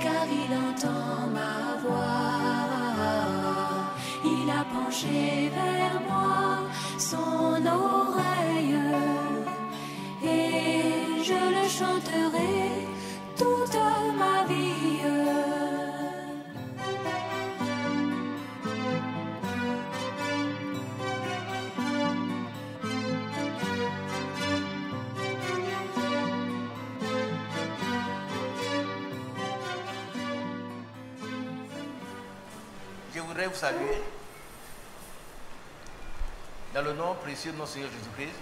car il entend ma voix. Il a penché vers moi son oreille, et je le chanterai toute ma vie. Je voudrais vous saluer dans le nom précieux de notre Seigneur Jésus-Christ.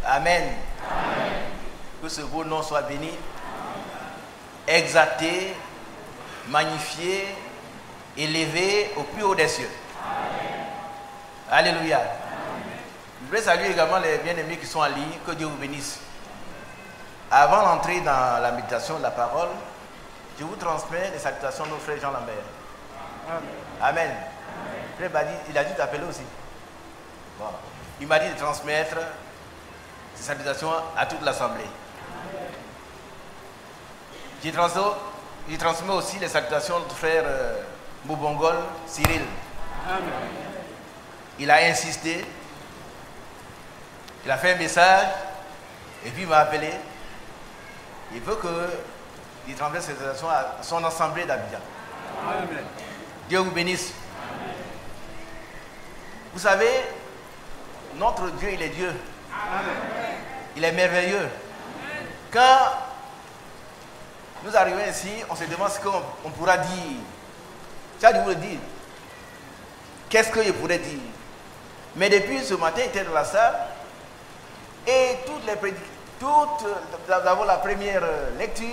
Amen. Amen. Que ce beau nom soit béni, exalté, magnifié, élevé au plus haut des cieux. Amen. Alléluia. Amen. Je voudrais saluer également les bien-aimés qui sont en ligne. Que Dieu vous bénisse. Avant d'entrer dans la méditation de la parole, je vous transmets les salutations de notre frère Jean Lambert. Amen. Amen. Frère Badi, il a dû t'appeler aussi. Bon. Il m'a dit de transmettre ces salutations à toute l'assemblée. Je transmets aussi les salutations de notre frère Moubongol Cyril. Amen. Il a insisté. Il a fait un message et puis il m'a appelé. Il veut qu'il transmette ses salutations à son assemblée d'Abidjan. Amen. Dieu vous bénisse. Amen. Vous savez, notre Dieu, il est Dieu. Amen. Il est merveilleux. Amen. Quand nous arrivons ici, on se demande ce qu'on pourra dire. Ça, Dieu vous le dit. Qu'est-ce qu'il pourrait dire? Mais depuis ce matin, il était dans la salle et d'abord la première lecture,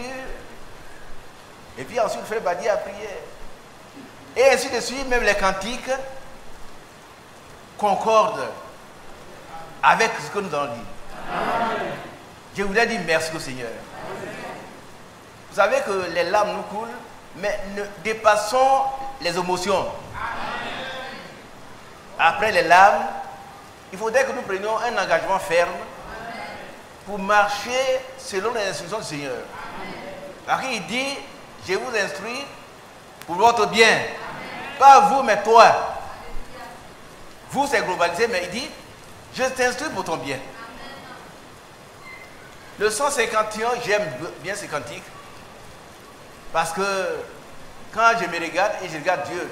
et puis ensuite, le frère Badi a prié. Et ainsi de suite, même les cantiques concordent avec ce que nous avons dit. Amen. Je voudrais dire merci au Seigneur. Amen. Vous savez que les larmes nous coulent, mais ne dépassons les émotions. Amen. Après les larmes, il faudrait que nous prenions un engagement ferme pour marcher selon les instructions du Seigneur. Parce qu'il dit, je vous instruis pour votre bien. Amen. Pas vous, mais toi. Amen. Vous, c'est globalisé, mais il dit, je t'instruis pour ton bien. Amen. Le 151, j'aime bien ces cantiques. Parce que quand je me regarde et je regarde Dieu,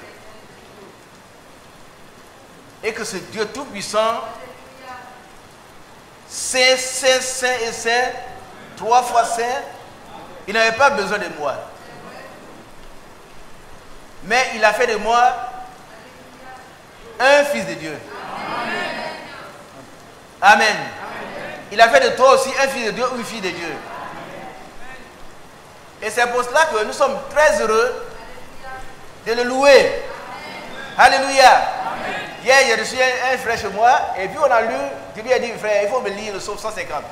et que ce Dieu tout-puissant, saint, saint, saint et saint, 3 fois saint, il n'avait pas besoin de moi. Mais il a fait de moi un fils de Dieu. Amen. Amen. Il a fait de toi aussi un fils de Dieu ou une fille de Dieu. Et c'est pour cela que nous sommes très heureux de le louer. Alléluia. Hier, j'ai reçu un frère chez moi et puis on a lu, je lui ai dit, frère, il faut me lire le psaume 150.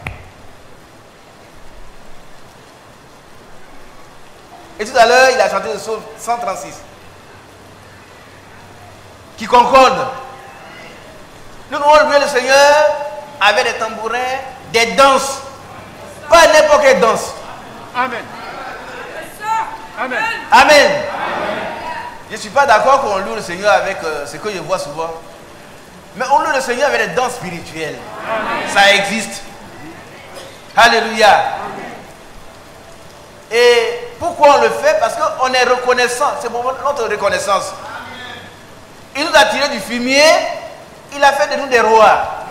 Et tout à l'heure, il a chanté le psaume 136. Qui concorde. Nous devons louer le Seigneur avec des tambourins, des danses. Pas n'importe quelle danse. Amen. Amen. Amen. Je ne suis pas d'accord qu'on loue le Seigneur avec ce que je vois souvent. Mais on loue le Seigneur avec des danses spirituelles. Amen. Ça existe. Alléluia. Amen. Et pourquoi on le fait? Parce qu'on est reconnaissant. C'est notre reconnaissance. Il nous a tiré du fumier. Il a fait de nous des rois.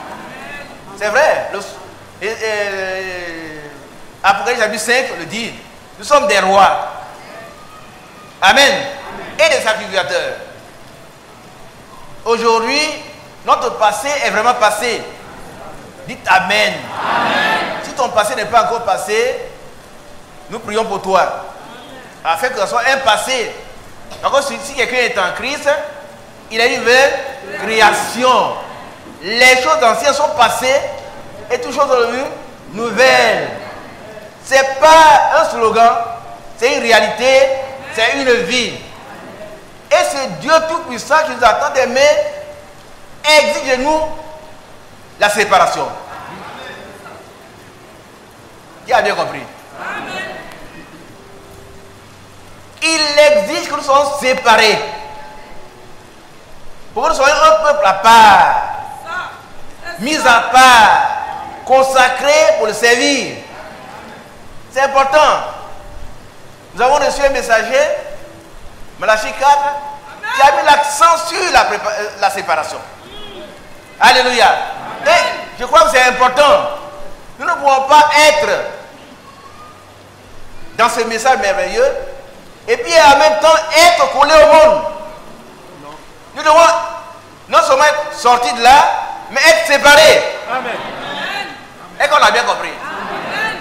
C'est vrai. Apocalypse chapitre 5 le dit. Nous sommes des rois. Amen. Et des sacrificateurs. Aujourd'hui, notre passé est vraiment passé. Dites Amen. Amen. Si ton passé n'est pas encore passé, nous prions pour toi. Afin que ce soit un passé. Donc si quelqu'un est en Christ, il a une nouvelle création. Les choses anciennes sont passées et toutes choses sont devenues nouvelles. Ce n'est pas un slogan, c'est une réalité, c'est une vie. Et ce Dieu tout-puissant qui nous attend d'aimer exige de nous la séparation. Qui a bien compris? Amen. Il exige que nous soyons séparés. Pour que nous soyons un peuple à part, mis à part, consacré pour le servir. C'est important. Nous avons reçu un messager, Malachie 4, qui a mis l'accent sur la séparation. Alléluia. Et je crois que c'est important. Nous ne pouvons pas être dans ce message merveilleux et puis en même temps être collés au monde. Nous devons non seulement être sortis de là, mais être séparés. Amen. Et qu'on a bien compris. Amen.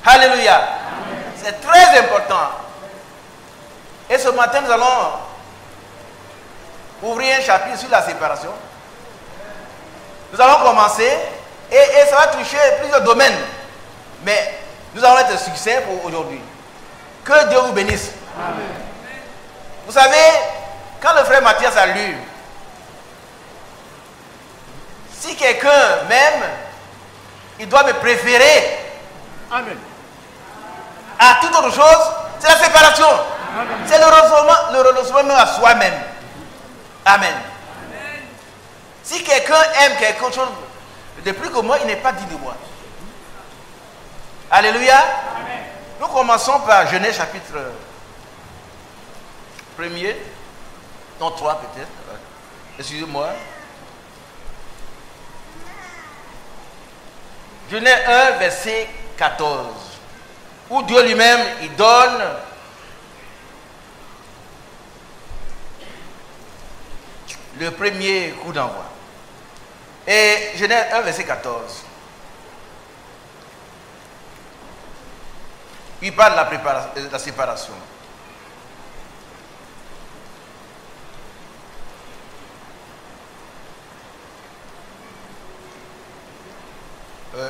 Alléluia. C'est très important. Et ce matin, nous allons ouvrir un chapitre sur la séparation. Nous allons commencer et ça va toucher plusieurs domaines. Mais nous allons être succincts pour aujourd'hui. Que Dieu vous bénisse. Amen. Vous savez, quand le frère Mathias a lu, si quelqu'un m'aime, il doit me préférer. Amen. À toute autre chose, c'est la séparation. C'est le renoncement même à soi-même. Amen. Amen. Si quelqu'un aime quelque chose de plus que moi, il n'est pas digne de moi. Alléluia. Amen. Nous commençons par Genèse chapitre 1er, non 3 peut-être. Excusez-moi. Genèse 1, verset 14. Où Dieu lui-même, il donne le premier coup d'envoi. Et Genèse 1, verset 14. Il parle de la séparation.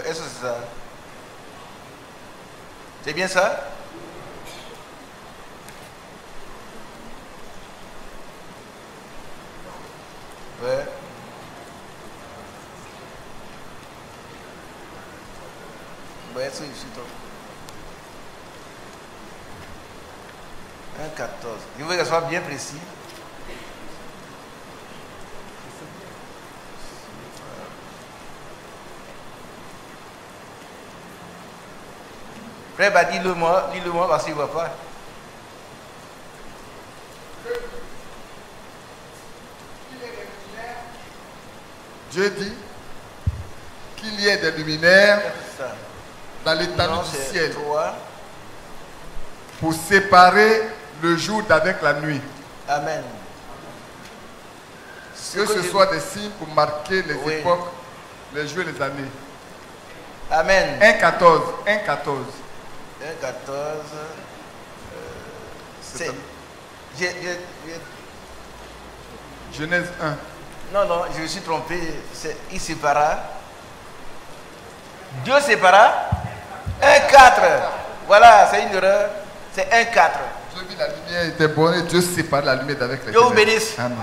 Est-ce que c'est ça? C'est bien ça? Ouais. Ouais, c'est ici, toi. 1,14. Je veux que ce soit bien précis. Frère, bah, dis-le-moi parce qu'il ne voit pas. Dieu dit qu'il y ait des luminaires dans l'étendue du ciel 3. Pour séparer le jour d'avec la nuit. Amen. Que ce soit des signes pour marquer les époques, les jours et les années. Amen. 1,14. 1,14. 1,14. C'est. Genèse 1. Non, je me suis trompé. Il sépara. Dieu sépara. 1,4. Voilà, c'est une erreur. C'est 1,4. Dieu vit la lumière était bonne et Dieu sépare la lumière d'avec les Dieu vous ténèbres. bénisse. Amen.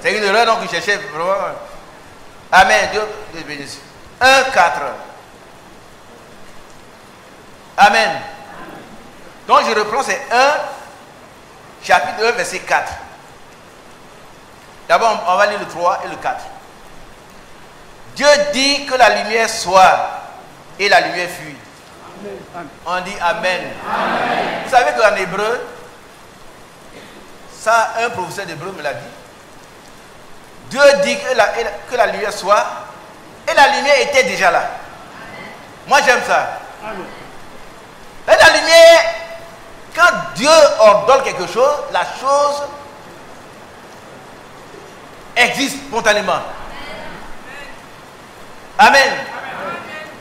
C'est une erreur donc je cherchais vraiment. Amen. Dieu vous bénisse. 1,4. Amen. Donc je reprends, c'est 1, chapitre 1, verset 4. D'abord, on va lire le 3 et le 4. Dieu dit que la lumière soit et la lumière fut. On dit Amen. Amen. Vous savez qu'en hébreu, ça, un professeur d'hébreu me l'a dit. Dieu dit que la lumière soit et la lumière était déjà là. Moi j'aime ça. Amen. Et la lumière, quand Dieu ordonne quelque chose, la chose existe spontanément. Amen. Amen.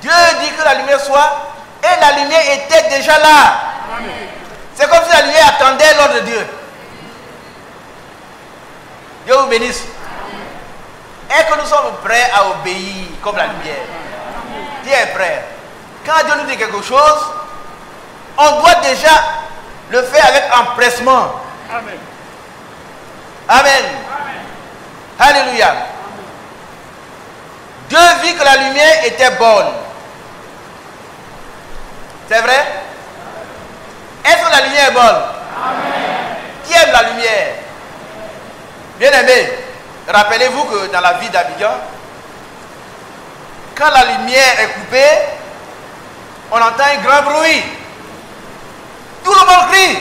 Dieu dit que la lumière soit et la lumière était déjà là. C'est comme si la lumière attendait l'ordre de Dieu. Dieu vous bénisse. Est-ce que nous sommes prêts à obéir comme la lumière? Dieu est prêt. Quand Dieu nous dit quelque chose, on doit déjà le faire avec empressement. Amen. Amen. Amen. Alléluia. Amen. Dieu vit que la lumière était bonne. C'est vrai? Est-ce que la lumière est bonne? Amen. Qui aime la lumière? Bien aimé, rappelez-vous que dans la vie d'Abidjan, quand la lumière est coupée, on entend un grand bruit. Tout le monde crie.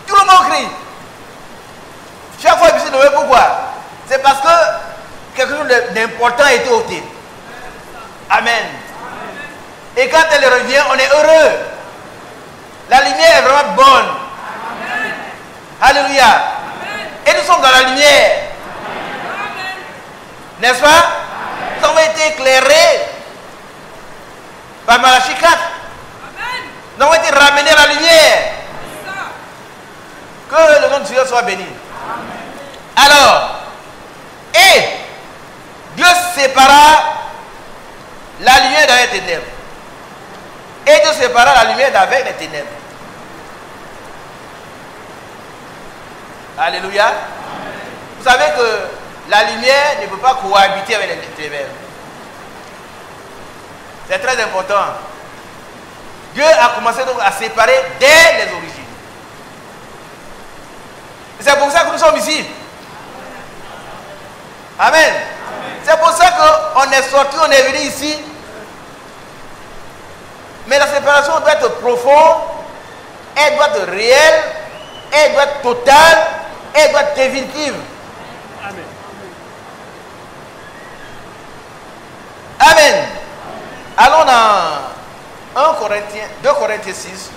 Tout le monde crie. Chaque fois, je me suis demandé pourquoi. C'est parce que quelque chose d'important a été ôté. Amen. Et quand elle revient, on est heureux. La lumière est vraiment bonne. Amen. Alléluia. Amen. Et nous sommes dans la lumière. N'est-ce pas? Amen. Nous avons été éclairés par Malachie 4. Amen. Nous avons été ramenés à la lumière. Que le nom de Dieu soit béni. Amen. Alors, et Dieu sépara la lumière dans les ténèbres. Et Dieu sépara la lumière d'avec les ténèbres. Alléluia. Amen. Vous savez que la lumière ne peut pas cohabiter avec les ténèbres. C'est très important. Dieu a commencé donc à séparer dès les origines. C'est pour ça que nous sommes ici. Amen. C'est pour ça qu'on est sorti, on est venu ici. Mais la séparation doit être profonde, elle doit être réelle, elle doit être totale, elle doit être définitive. Amen. Amen. Allons dans 2 Corinthiens 6.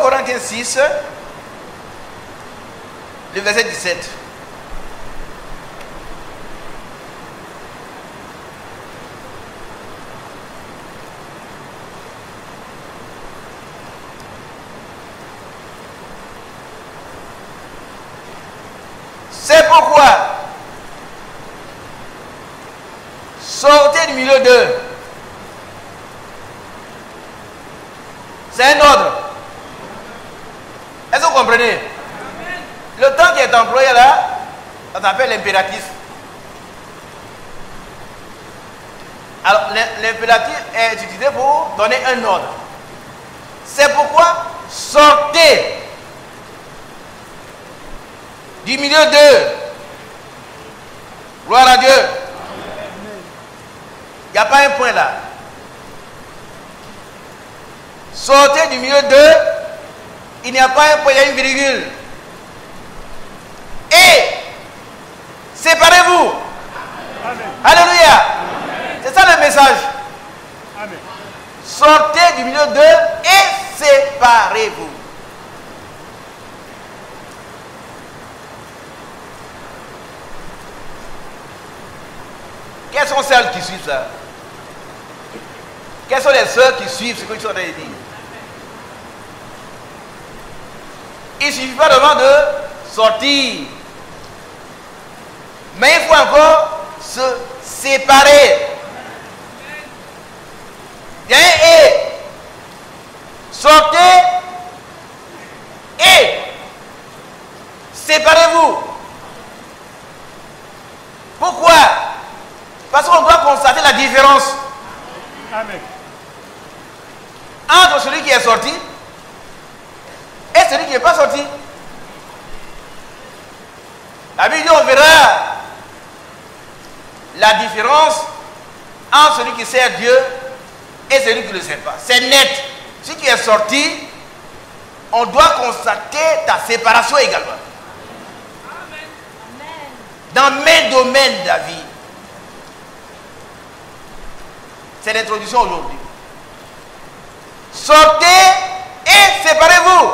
Corinthiens 6, le verset 17. C'est pourquoi sortez du milieu d'eux. C'est un ordre. Est-ce que vous comprenez? Amen. Le temps qui est employé là, ça s'appelle l'impératif. Alors, l'impératif est utilisé pour donner un ordre. C'est pourquoi sortez du milieu d'eux. Gloire à Dieu. Il n'y a pas un point là. Sortez du milieu d'eux. Il n'y a pas un point, il y a une virgule. Et séparez-vous. Alléluia. C'est ça le message. Amen. Sortez du milieu d'eux et séparez-vous. Quelles sont celles qui suivent ça? Quelles sont les sœurs qui suivent ce que je suis en train de dire? Il ne suffit pas devant de sortir. Mais il faut encore se séparer. Il y a un et. Sortez et séparez-vous. Pourquoi? Parce qu'on doit constater la différence. Amen. Entre celui qui est sorti et celui qui n'est pas sorti. La Bible dit, on verra la différence entre celui qui sert Dieu et celui qui ne le sert pas. C'est net. Celui qui est sorti, on doit constater ta séparation également. Amen. Dans mes domaines de la vie. C'est l'introduction aujourd'hui. Sortez et séparez-vous.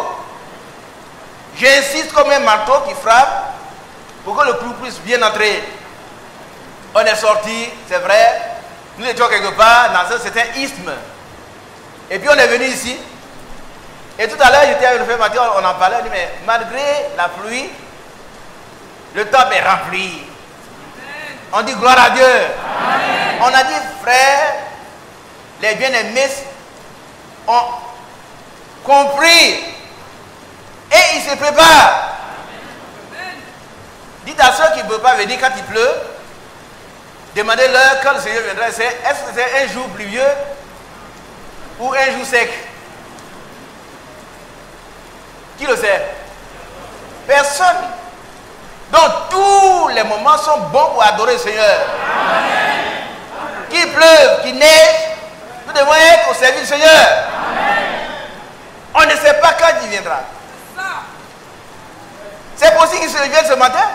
J'insiste comme un marteau qui frappe pour que le clou puisse bien entrer. On est sorti, c'est vrai. Nous étions quelque part dans un certain isthme. Et puis on est venu ici. Et tout à l'heure, j'étais avec le frère Mathieu, on en parlait. On dit, mais malgré la pluie, le temple est rempli. On dit gloire à Dieu. Amen. On a dit, frère, les bien-aimés ont compris et ils se préparent. Dites à ceux qui ne peuvent pas venir quand il pleut, demandez-leur quand le Seigneur viendra. Est-ce que c'est un jour pluvieux ou un jour sec? Qui le sait? Personne. Donc tous les moments sont bons pour adorer le Seigneur. Qu'il pleuve, qu'il neige, nous devons être au service du Seigneur. On ne sait pas quand il viendra. C'est possible qu'il se revienne ce matin.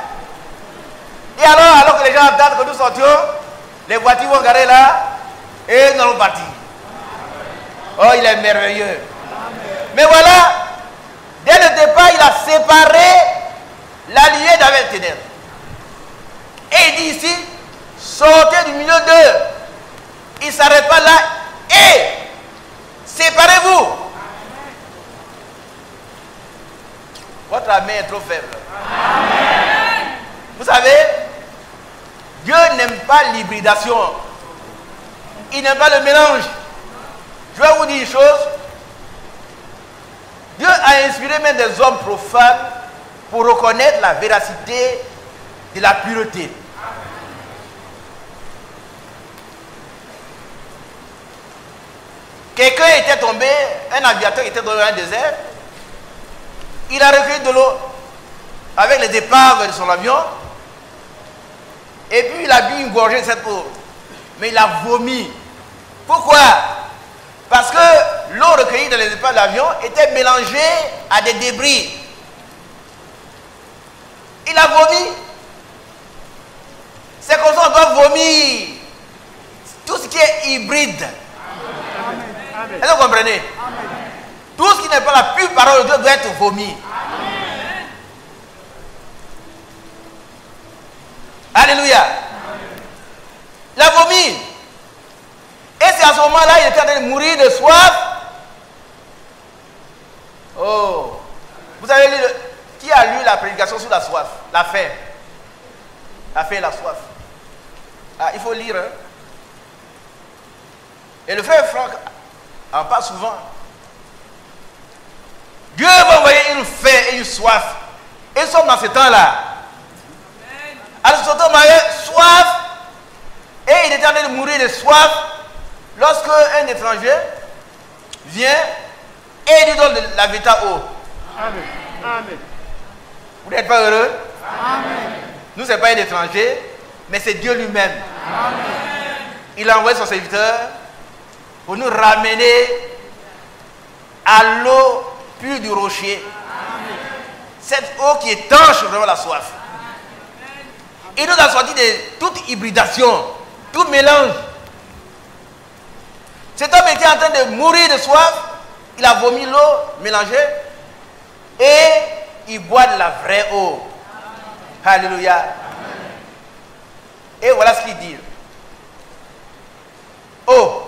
Et alors que les gens attendent que nous sortions, les voitures vont garer là et nous allons partir. Oh, il est merveilleux. Mais voilà, dès le départ, il a séparé la lumière d'avec les ténèbres. Et il dit ici, sortez du milieu d'eux. Il ne s'arrête pas là et séparez-vous. Votre main est trop faible. Amen. Vous savez, Dieu n'aime pas l'hybridation. Il n'aime pas le mélange. Je vais vous dire une chose. Dieu a inspiré même des hommes profanes pour reconnaître la véracité de la pureté. Quelqu'un était tombé, un aviateur était dans un désert. Il a recueilli de l'eau avec les départs de son avion. Et puis il a bu une gorgée de cette eau. Mais il a vomi. Pourquoi? Parce que l'eau recueillie dans les départs de l'avion était mélangée à des débris. Il a vomi. C'est comme ça qu'on doit vomir tout ce qui est hybride. Est-ce que vous comprenez? Amen. Tout ce qui n'est pas la pure parole de Dieu doit être vomi. Amen. Alléluia. Amen. Il a vomi. Et c'est à ce moment-là il était en train de mourir de soif. Oh. Vous avez lu qui a lu la prédication sur la soif? La faim. La faim et la soif. Ah, il faut lire. Hein? Et le frère Franck en parle souvent. Dieu va envoyer une faim et une soif. Et nous sommes dans ce temps-là. Alors, ce temps, il avait soif. Et il était en train de mourir de soif. Lorsque un étranger vient et il lui donne de la vita eau. Amen. Amen. Vous n'êtes pas heureux? Amen. Nous, ce n'est pas un étranger, mais c'est Dieu lui-même. Il a envoyé son serviteur pour nous ramener à l'eau pure du rocher. Amen. Cette eau qui étanche vraiment la soif. Il nous a sorti de toute hybridation, tout mélange. Cet homme était en train de mourir de soif. Il a vomi l'eau mélangée et il boit de la vraie eau. Amen. Alléluia. Amen. Et voilà ce qu'il dit. Oh,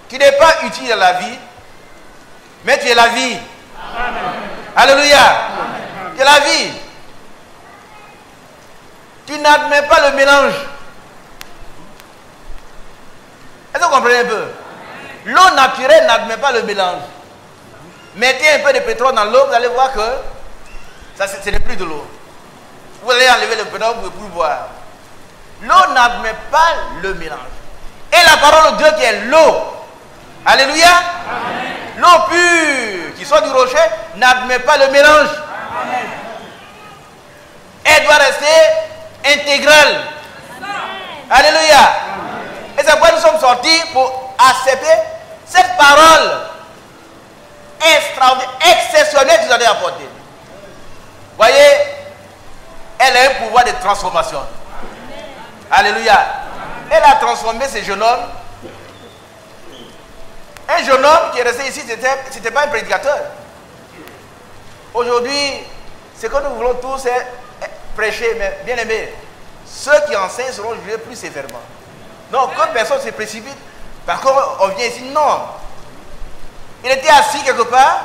tu n'es pas utile dans la vie, mais tu es la vie. Amen. Alléluia. Amen. Tu es la vie. Tu n'admets pas le mélange. Est-ce que vous comprenez un peu? L'eau naturelle n'admet pas le mélange. Mettez un peu de pétrole dans l'eau, vous allez voir que ça, ce n'est plus de l'eau. Vous allez enlever le pétrole, vous ne pouvez plus boire. L'eau n'admet pas le mélange. Et la parole de Dieu qui est l'eau. Alléluia. L'eau pure qui sort du rocher n'admet pas le mélange. Amen. Elle doit rester intégrale. Alléluia. Amen. Et c'est pourquoi nous sommes sortis pour accepter cette parole extraordinaire, exceptionnelle que vous avez apportée. Voyez, elle a un pouvoir de transformation. Alléluia. Elle a transformé ce jeune homme. Un jeune homme qui est resté ici, ce n'était pas un prédicateur. Aujourd'hui, ce que nous voulons tous, c'est prêcher, mais bien aimé, ceux qui enseignent seront jugés plus sévèrement. Donc, que personne se précipite, parce qu'on vient ici, non. Il était assis quelque part,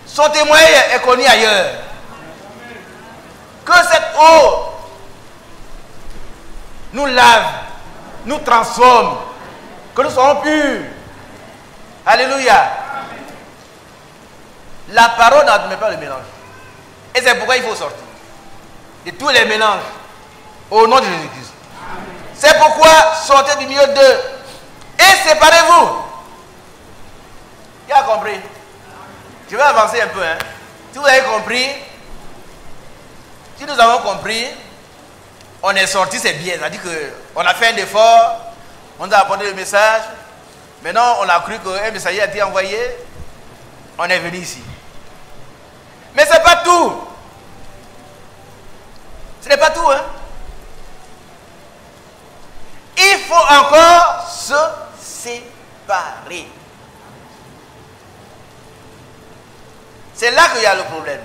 son témoin est connu ailleurs. Que cette eau nous lave, nous transforme, que nous soyons purs. Alléluia. La parole n'admet pas le mélange. Et c'est pourquoi il faut sortir de tous les mélanges au nom de Jésus-Christ. C'est pourquoi sortez du milieu d'eux et séparez-vous. Qui a compris? Je vais avancer un peu. Hein. Si vous avez compris, si nous avons compris, on est sorti, c'est bien. C'est-à-dire qu'on a fait un effort, on nous a apporté le message. Maintenant, on a cru qu'un messager a été envoyé. On est venu ici. Mais ce n'est pas tout. Ce n'est pas tout. Hein. Il faut encore se séparer. C'est là qu'il y a le problème.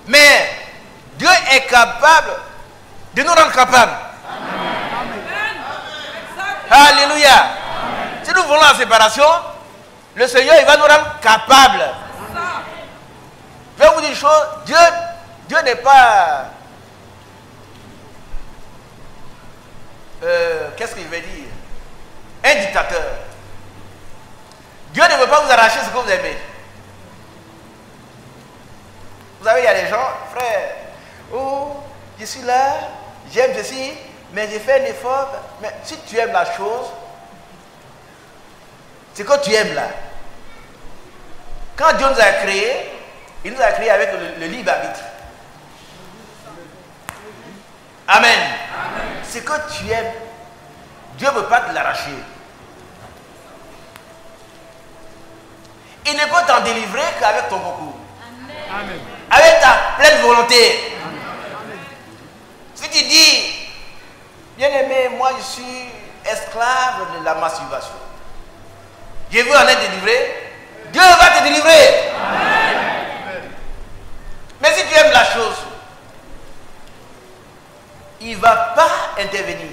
Mais Dieu est capable de nous rendre capables. Alléluia. Si nous voulons la séparation, le Seigneur il va nous rendre capables. Je vais vous dire une chose, Dieu n'est pas... qu'est-ce qu'il veut dire? Un dictateur. Dieu ne veut pas vous arracher ce que vous aimez. Vous savez, il y a des gens, frère, oh, je suis là, j'aime ceci, mais j'ai fait un effort. Mais si tu aimes la chose, c'est que tu aimes là. Quand Dieu nous a créés, il nous a créés avec le libre arbitre. Amen. C'est que tu aimes. Dieu ne veut pas te l'arracher. Il ne peut t'en délivrer qu'avec ton concours. Amen. Avec ta pleine volonté. Amen. Si tu dis, bien aimé, moi je suis esclave de la masturbation. Je veux en être délivré. Dieu va te délivrer. Amen. Mais si tu aimes la chose, il ne va pas intervenir.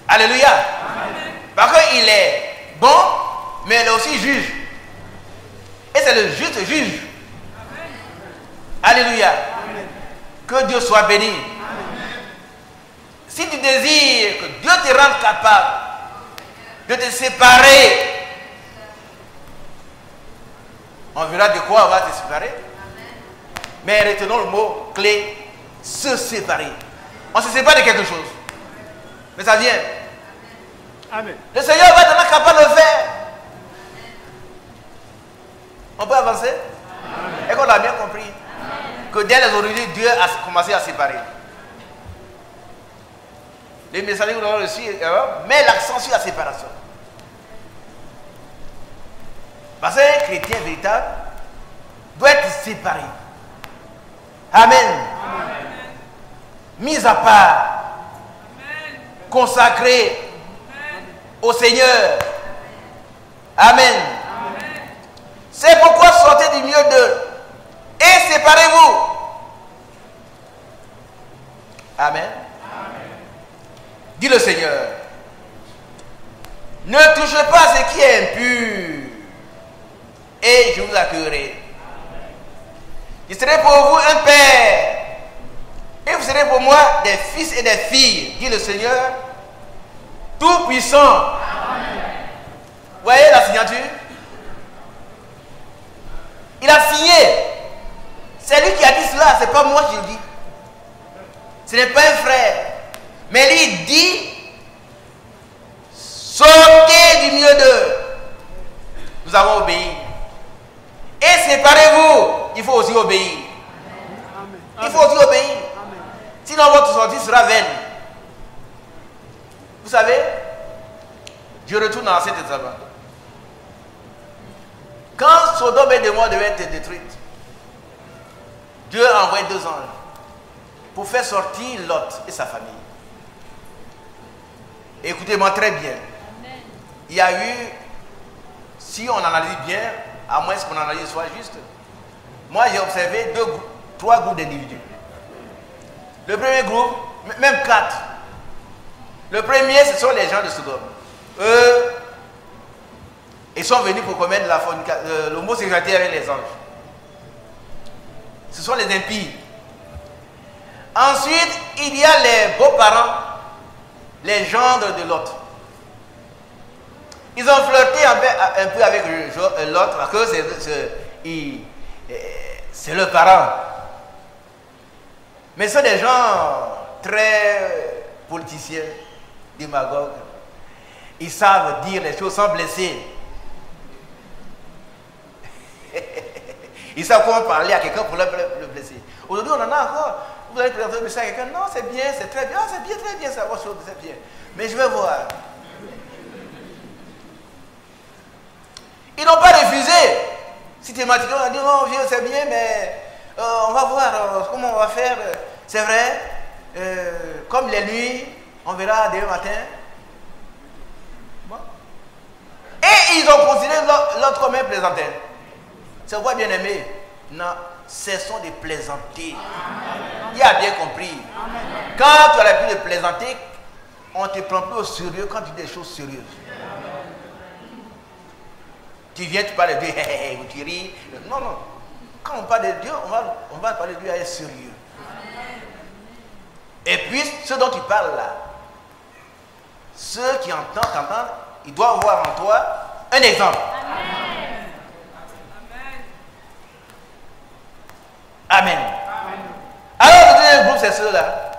Alléluia. Amen. Parce qu'il est bon, mais il est aussi juge. Et c'est le juste juge. Amen. Alléluia. Amen. Que Dieu soit béni. Amen. Si tu désires que Dieu te rende capable de te séparer, on verra de quoi on va te séparer. Amen. Mais retenons le mot clé, se séparer. On se sépare de quelque chose. Mais ça vient. Amen. Le Seigneur va te rendre capable de le faire. On peut avancer? Amen. Et qu'on a bien compris. Amen. Que dès les origines, Dieu a commencé à séparer. Les messagers que nous avons reçus mettent l'accent sur la séparation. Parce qu'un chrétien véritable doit être séparé. Amen. Amen. Mis à part. Amen. Consacré. Amen. Au Seigneur. Amen. Amen. C'est pourquoi sortez du milieu d'eux et séparez-vous. Amen. Amen. Dit le Seigneur. Ne touchez pas à ce qui est impur et je vous accueillerai. Je serai pour vous un père et vous serez pour moi des fils et des filles, dit le Seigneur Tout-Puissant. Vous voyez la signature? Il a signé. C'est lui qui a dit cela, c'est pas moi qui le dis. Ce n'est pas un frère. Mais lui il dit, sortez du milieu d'eux. Nous avons obéi. Et séparez-vous. Il faut aussi obéir. Amen. Il faut aussi obéir. Amen. Sinon votre sortie sera vaine. Vous savez, je retourne dans l'Ancien Testament. Quand Sodome et Gomorrhe devaient être détruites, Dieu a envoyé 2 anges pour faire sortir Lot et sa famille. Écoutez-moi très bien. Amen. Il y a eu, si on analyse bien, à moins qu'on analyse soit juste, moi j'ai observé 3 groupes d'individus. Le premier groupe, même 4. Le premier, ce sont les gens de Sodome. Eux, ils sont venus pour commettre l'homosexualité avec les anges. Ce sont les impies. Ensuite, il y a les beaux-parents, les gendres de Lot. Ils ont flirté un peu avec l'autre parce qu'ils c'est leurs parents. Mais ce sont des gens très politiciens, démagogues. Ils savent dire les choses sans blesser. Ils savent comment parler à quelqu'un pour le blesser. Aujourd'hui, on en a encore. Vous allez présenter un message à quelqu'un. Non, c'est bien, c'est très bien. Ah, c'est bien, très bien, ça va, c'est bien. Mais je vais voir. Ils n'ont pas refusé. Systématiquement, on a dit, non, vieux, c'est bien, mais on va voir comment on va faire. C'est vrai, comme les nuits, on verra demain matin. Bon. Et ils ont considéré l'autre comme un plaisantin. C'est quoi, bien aimé? Non, cessons de plaisanter. Il a bien compris. Quand tu as l'habitude de plaisanter, on ne te prend plus au sérieux quand tu dis des choses sérieuses. Tu viens, tu parles de Dieu, ou tu ris. Non, non. Quand on parle de Dieu, on va parler de Dieu à être sérieux. Et puis, ce dont tu parles là, ceux qui t'entendent, ils doivent voir en toi un exemple. Amen. Amen. Alors, le deuxième groupe, c'est ceux-là.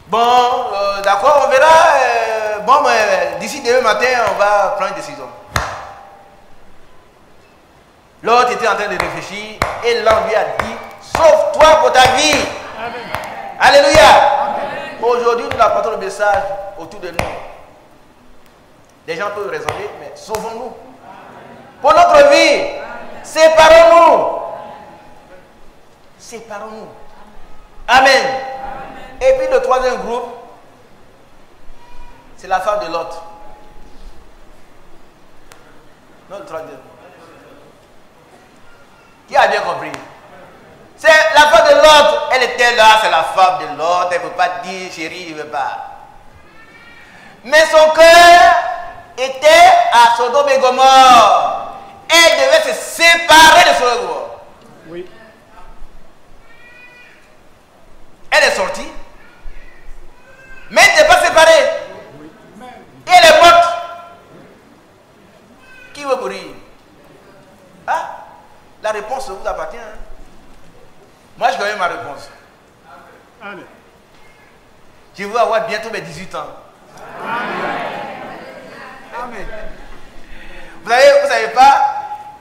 Bon, d'accord, on verra. Bon, d'ici demain matin, on va prendre une décision. L'autre était en train de réfléchir et l'ange lui a dit, sauve-toi pour ta vie. Amen. Alléluia. Aujourd'hui, nous apportons le message autour de nous. Les gens peuvent raisonner, mais sauvons-nous. Pour notre vie, séparons-nous. Séparons-nous. Amen. Et puis le troisième groupe, c'est la femme de Lot. Non, le troisième. Qui a bien compris? C'est la femme de Lot. Elle était là, c'est la femme de Lot. Elle ne peut pas dire chérie, je ne veux pas. Mais son cœur était à Sodome et Gomorrhe. Elle devait se séparer de Sodome et Gomorrhe. Oui. Elle est sortie. Mais elle n'était pas séparée. Oui. Et elle est morte. Qui veut mourir? Ah, la réponse vous appartient. Hein? Moi, je connais ma réponse. Amen. Je veux avoir bientôt mes 18 ans. Amen. Vous savez pas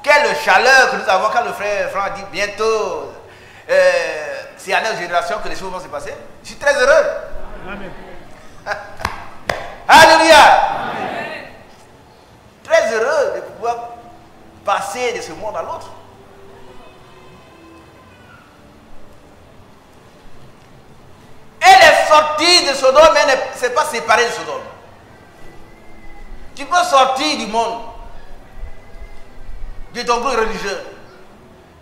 quelle chaleur que nous avons quand le frère Franck dit bientôt. C'est à notre génération que les choses vont se passer. Je suis très heureux. Amen. Alléluia. Amen. Très heureux de pouvoir passer de ce monde à l'autre. Elle est sortie de Sodome, mais elle ne s'est pas séparée de Sodome. Tu peux sortir du monde, de ton groupe religieux,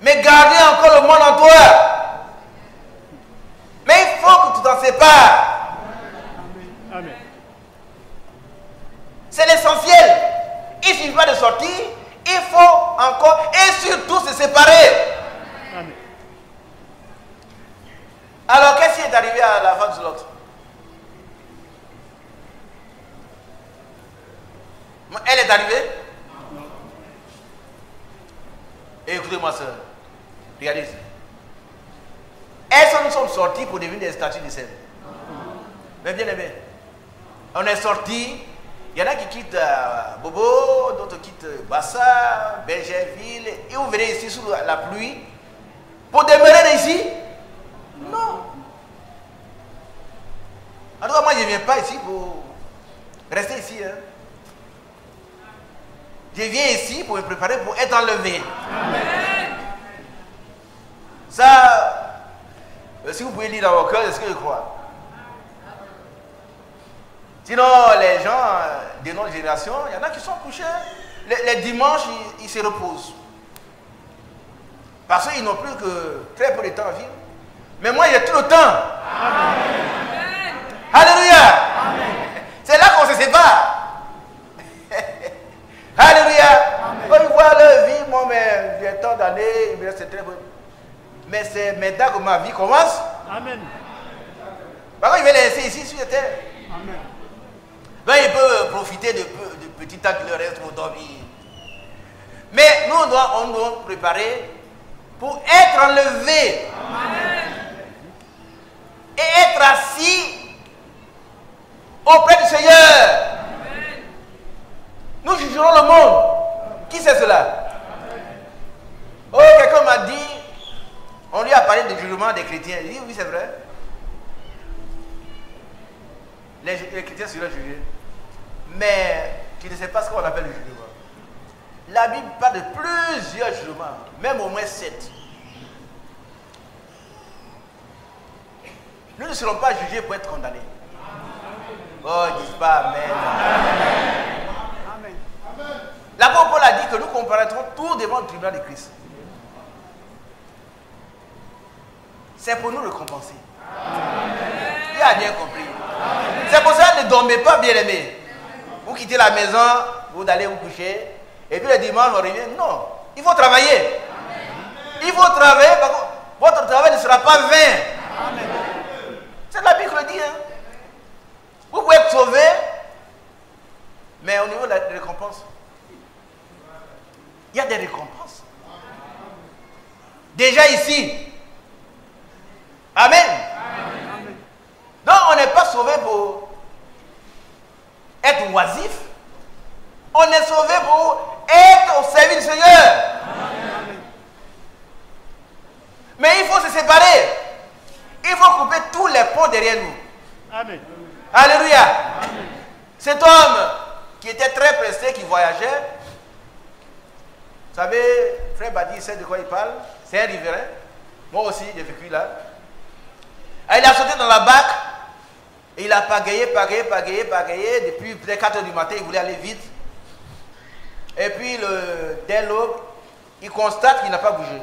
mais garder encore le monde en toi. Mais il faut que tu t'en sépares. Amen. C'est l'essentiel. Il ne suffit pas de sortir, il faut encore et surtout se séparer. Amen. Alors, qu'est-ce qui est arrivé à la femme de l'autre? Elle est arrivée? Non. Et écoutez-moi, soeur. Regardez ici. Est-ce que nous sommes sortis pour devenir des statues de sel? Mais bien aimé, on est sortis. Il y en a qui quittent Bobo, d'autres quittent Bassa, Bergerville. Et vous venez ici sous la pluie pour demeurer ici? Non. Alors moi je ne viens pas ici pour rester ici. Hein. Je viens ici pour me préparer pour être enlevé. Amen. Ça, si vous pouvez lire dans vos cœurs, est-ce que je crois? Sinon, les gens de notre génération, il y en a qui sont couchés. Les dimanches, ils se reposent. Parce qu'ils n'ont plus que très peu de temps à vivre. Mais moi, j'ai tout le temps. Amen. Alléluia. Amen. C'est là qu'on se sépare. Alléluia. Quand ils voient leur vie, moi, mais j'ai tant d'années, il me reste très peu. Mais c'est maintenant que ma vie commence. Amen. Par contre, je vais les laisser ici sur la terre. Amen. Ben, ils peuvent profiter de petit temps qu'il leur reste pour dormir. Mais nous, on doit préparer pour être enlevé. Et être assis auprès du Seigneur. Nous jugerons le monde. Qui c'est cela? Oh, quelqu'un m'a dit, on lui a parlé du jugement des chrétiens. Il dit oui, c'est vrai. Les chrétiens seront jugés. Mais tu ne sais pas ce qu'on appelle le jugement. La Bible parle de plusieurs jugements, même au moins 7. Nous ne serons pas jugés pour être condamnés. Oh, ils ne disent pas Amen. Amen. L'apôtre Paul a dit que nous comparaîtrons tout devant le tribunal de Christ. C'est pour nous récompenser. Il a bien compris. C'est pour ça que ne dormez pas, bien-aimés. Vous quittez la maison, vous allez vous coucher, et puis le dimanche, on revient. Non, il faut travailler. Il faut travailler, parce que votre travail ne sera pas vain. C'est la Bible qui le dit. Hein? Vous pouvez être sauvé, mais au niveau de la récompense, il y a des récompenses. Déjà ici. Amen. Donc on n'est pas sauvé pour être oisif. On est sauvé pour être au service du Seigneur. Mais il faut se séparer. Il faut couper tous les ponts derrière nous. Amen. Alléluia. Amen. Cet homme qui était très pressé, qui voyageait, vous savez, frère Badi sait de quoi il parle. C'est un riverain. Moi aussi, j'ai vécu là. Et il a sauté dans la barque. Et il a pagayé. Depuis peut-être 4 h du matin, il voulait aller vite. Et puis, dès l'aube, il constate qu'il n'a pas bougé.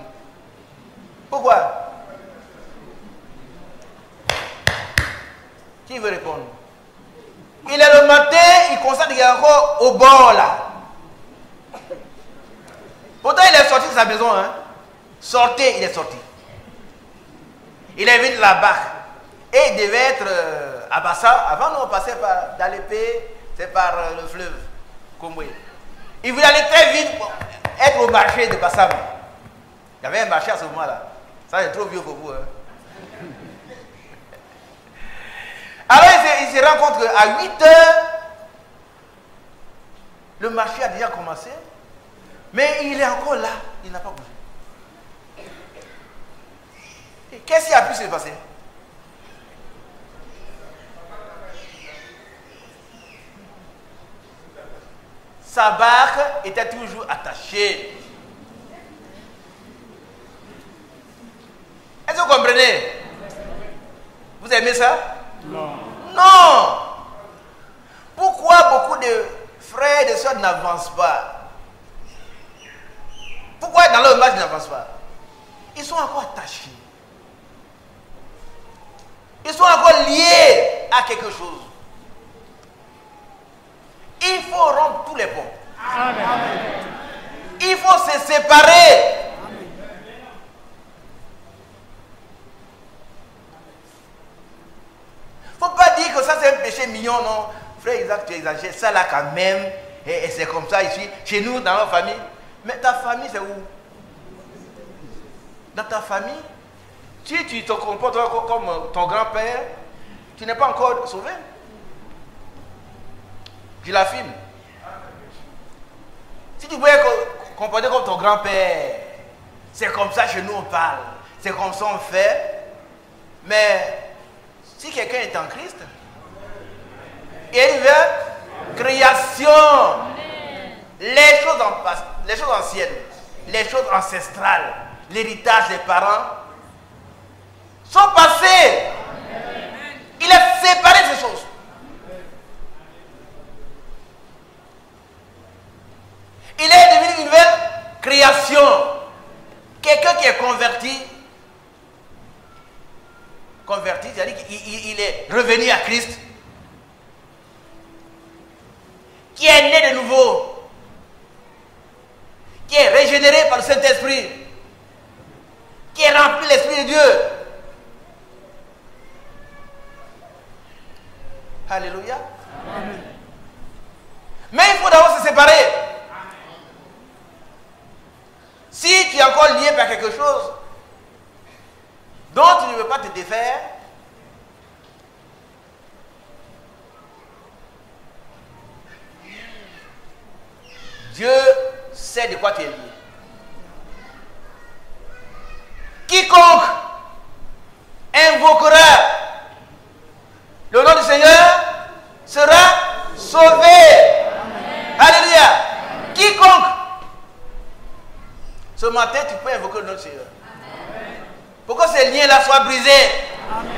Pourquoi? Qui veut répondre? Il est le matin, il constate qu'il est encore au bord là. Pourtant, il est sorti de sa maison. Hein. Sortez, il est sorti. Il est venu de la barque. Et il devait être à Bassa. Avant, nous, on passait par d'Alépé, c'est par le fleuve Komwe. Il voulait aller très vite pour être au marché de Bassam. Il y avait un marché à ce moment-là. Ça, c'est trop vieux pour vous. Hein. Alors, il se rend compte qu'à 8 h, le marché a déjà commencé. Mais il est encore là. Il n'a pas bougé. Qu'est-ce qui a pu se passer? Sa barque était toujours attachée. Est-ce que vous comprenez? Vous aimez ça? Non. Non. Pourquoi beaucoup de frères et de sœurs n'avancent pas? Pourquoi dans leur marche ils n'avancent pas? Ils sont encore attachés. Ils sont encore liés à quelque chose. Il faut rompre tous les ponts. Amen. Il faut se séparer. Il ne faut pas dire que ça c'est un péché mignon, non. Frère Isaac, tu exagères. Ça là quand même, et c'est comme ça ici, chez nous, dans notre famille. Mais ta famille c'est où? Dans ta famille, si tu te comportes comme ton grand-père, tu n'es pas encore sauvé. Je l'affirme. Si tu pouvais comporter comme ton grand-père, c'est comme ça chez nous on parle, c'est comme ça on fait. Mais si quelqu'un est en Christ, il veut création, les choses anciennes, les choses ancestrales, l'héritage des parents sont passés. Il est séparé de ces choses. Il est devenu une nouvelle création. Quelqu'un qui est converti, c'est-à-dire qu'il est revenu à Christ, qui est né de nouveau, qui est régénéré par le Saint-Esprit, qui est rempli de l'Esprit de Dieu. Alléluia. Amen. Mais il faut d'abord se séparer. Si tu es encore lié par quelque chose dont tu ne veux pas te défaire, Dieu sait de quoi tu es lié. Quiconque invoquera le nom du Seigneur sera sauvé. Amen. Alléluia. Amen. Quiconque. Ce matin, tu peux invoquer le nom du Seigneur. Amen. Pour que ces liens-là soient brisés. Amen.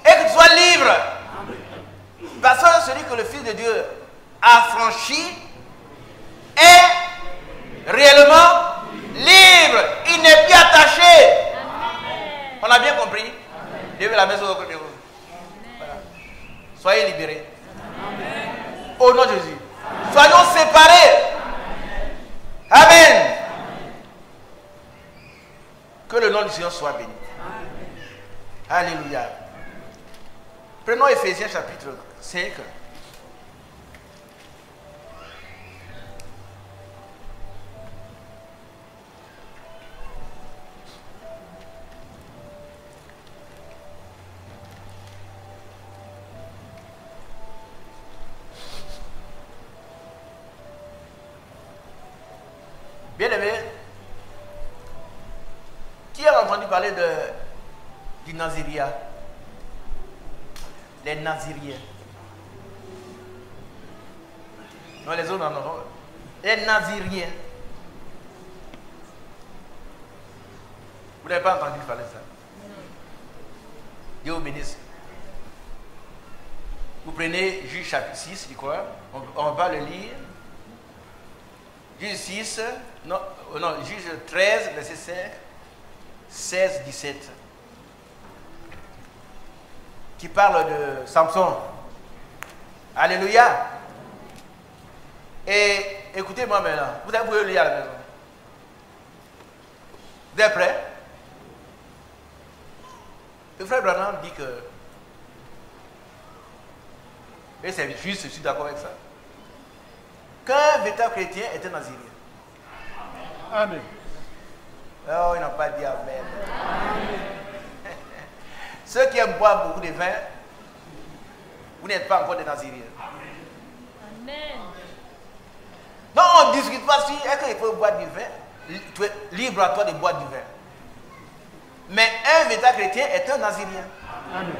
Et que tu sois libre. Amen. Parce que celui que le Fils de Dieu a franchi est réellement libre. Il n'est plus attaché. Amen. On a bien compris. Levez la main sur votre côté. Voilà. Soyez libérés. Amen. Au nom de Jésus. Amen. Soyons séparés. Amen. Amen. Que le nom du Seigneur soit béni. Amen. Alléluia. Prenons Éphésiens chapitre 5. Bien-aimé, qui a entendu parler du Naziria? Les Naziriens. Non, les autres, non. Les Naziriens. Vous n'avez pas entendu parler de ça? Dieu vous bénisse. Vous prenez Juge chapitre 6, je crois. On va le lire. Juge 6, non, Juge 13, verset 5, 16, 17. Qui parle de Samson. Alléluia. Et écoutez-moi maintenant. Vous pouvez le lire à la maison. Vous êtes prêts? Le frère Branham dit que, et c'est juste, je suis d'accord avec ça, qu'un véritable chrétien est un nazirien. Amen. Oh, il n'a pas dit amen. Amen. Ceux qui aiment boire beaucoup de vin, vous n'êtes pas encore des naziriens. Amen. Non, on ne discute pas si est-ce qu'il faut boire du vin. Tu es libre à toi de boire du vin. Mais un véritable chrétien est un nazirien. Amen.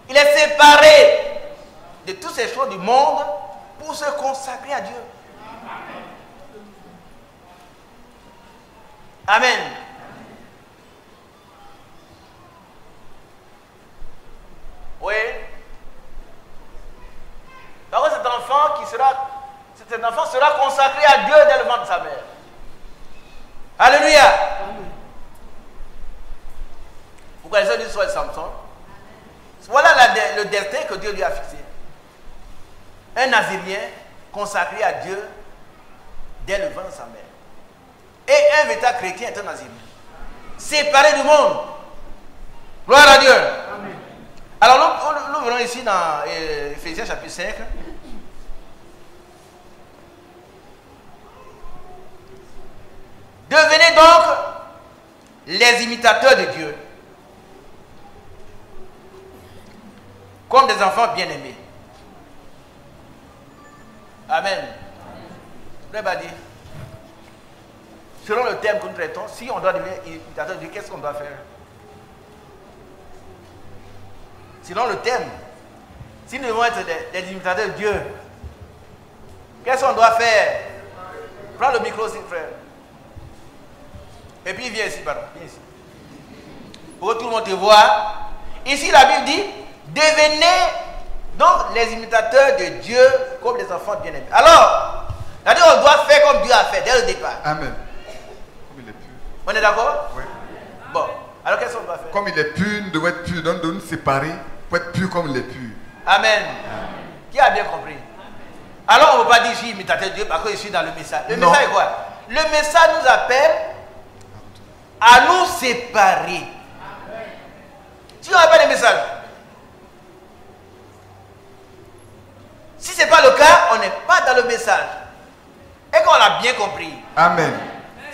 Il est séparé de toutes ces choses du monde pour se consacrer à Dieu. Amen. Oui. Par contre, cet enfant sera consacré à Dieu dès le ventre de sa mère. Alléluia. Amen. Vous connaissez l'histoire de Samson? Voilà le destin que Dieu lui a fixé. Un nazirien consacré à Dieu dès le ventre de sa mère. Et un véritable chrétien est un nazirien. Séparé du monde. Gloire à Dieu. Amen. Alors nous venons ici dans Éphésiens chapitre 5. Devenez donc les imitateurs de Dieu, comme des enfants bien-aimés. Amen. Vous n'avez pas dit? Selon le thème que nous traitons, si on doit devenir imitateur de Dieu, qu'est-ce qu'on doit faire? Selon le thème, si nous devons être des imitateurs de Dieu, qu'est-ce qu'on doit faire? Prends le micro aussi, frère. Et puis viens ici, pardon. Viens ici. Pour que tout le monde te voit. Ici, la Bible dit, devenez donc les imitateurs de Dieu comme les enfants bien-aimés. Alors, c'est-à-dire on doit faire comme Dieu a fait dès le départ. Amen. Comme il est pur. On est d'accord? Oui. Bon, alors qu'est-ce qu'on doit faire? Comme il est pur, nous devons être purs. Donc, nous nous séparer pour être pur comme il est pur. Amen. Qui a bien compris? Alors on ne peut pas dire je suis imitateur de Dieu parce que je suis dans le message. Le Non. message est quoi? Le message nous appelle à nous séparer. Si on n'a pas de message, si ce n'est pas le cas, on n'est pas dans le message. Et qu'on a bien compris. Amen.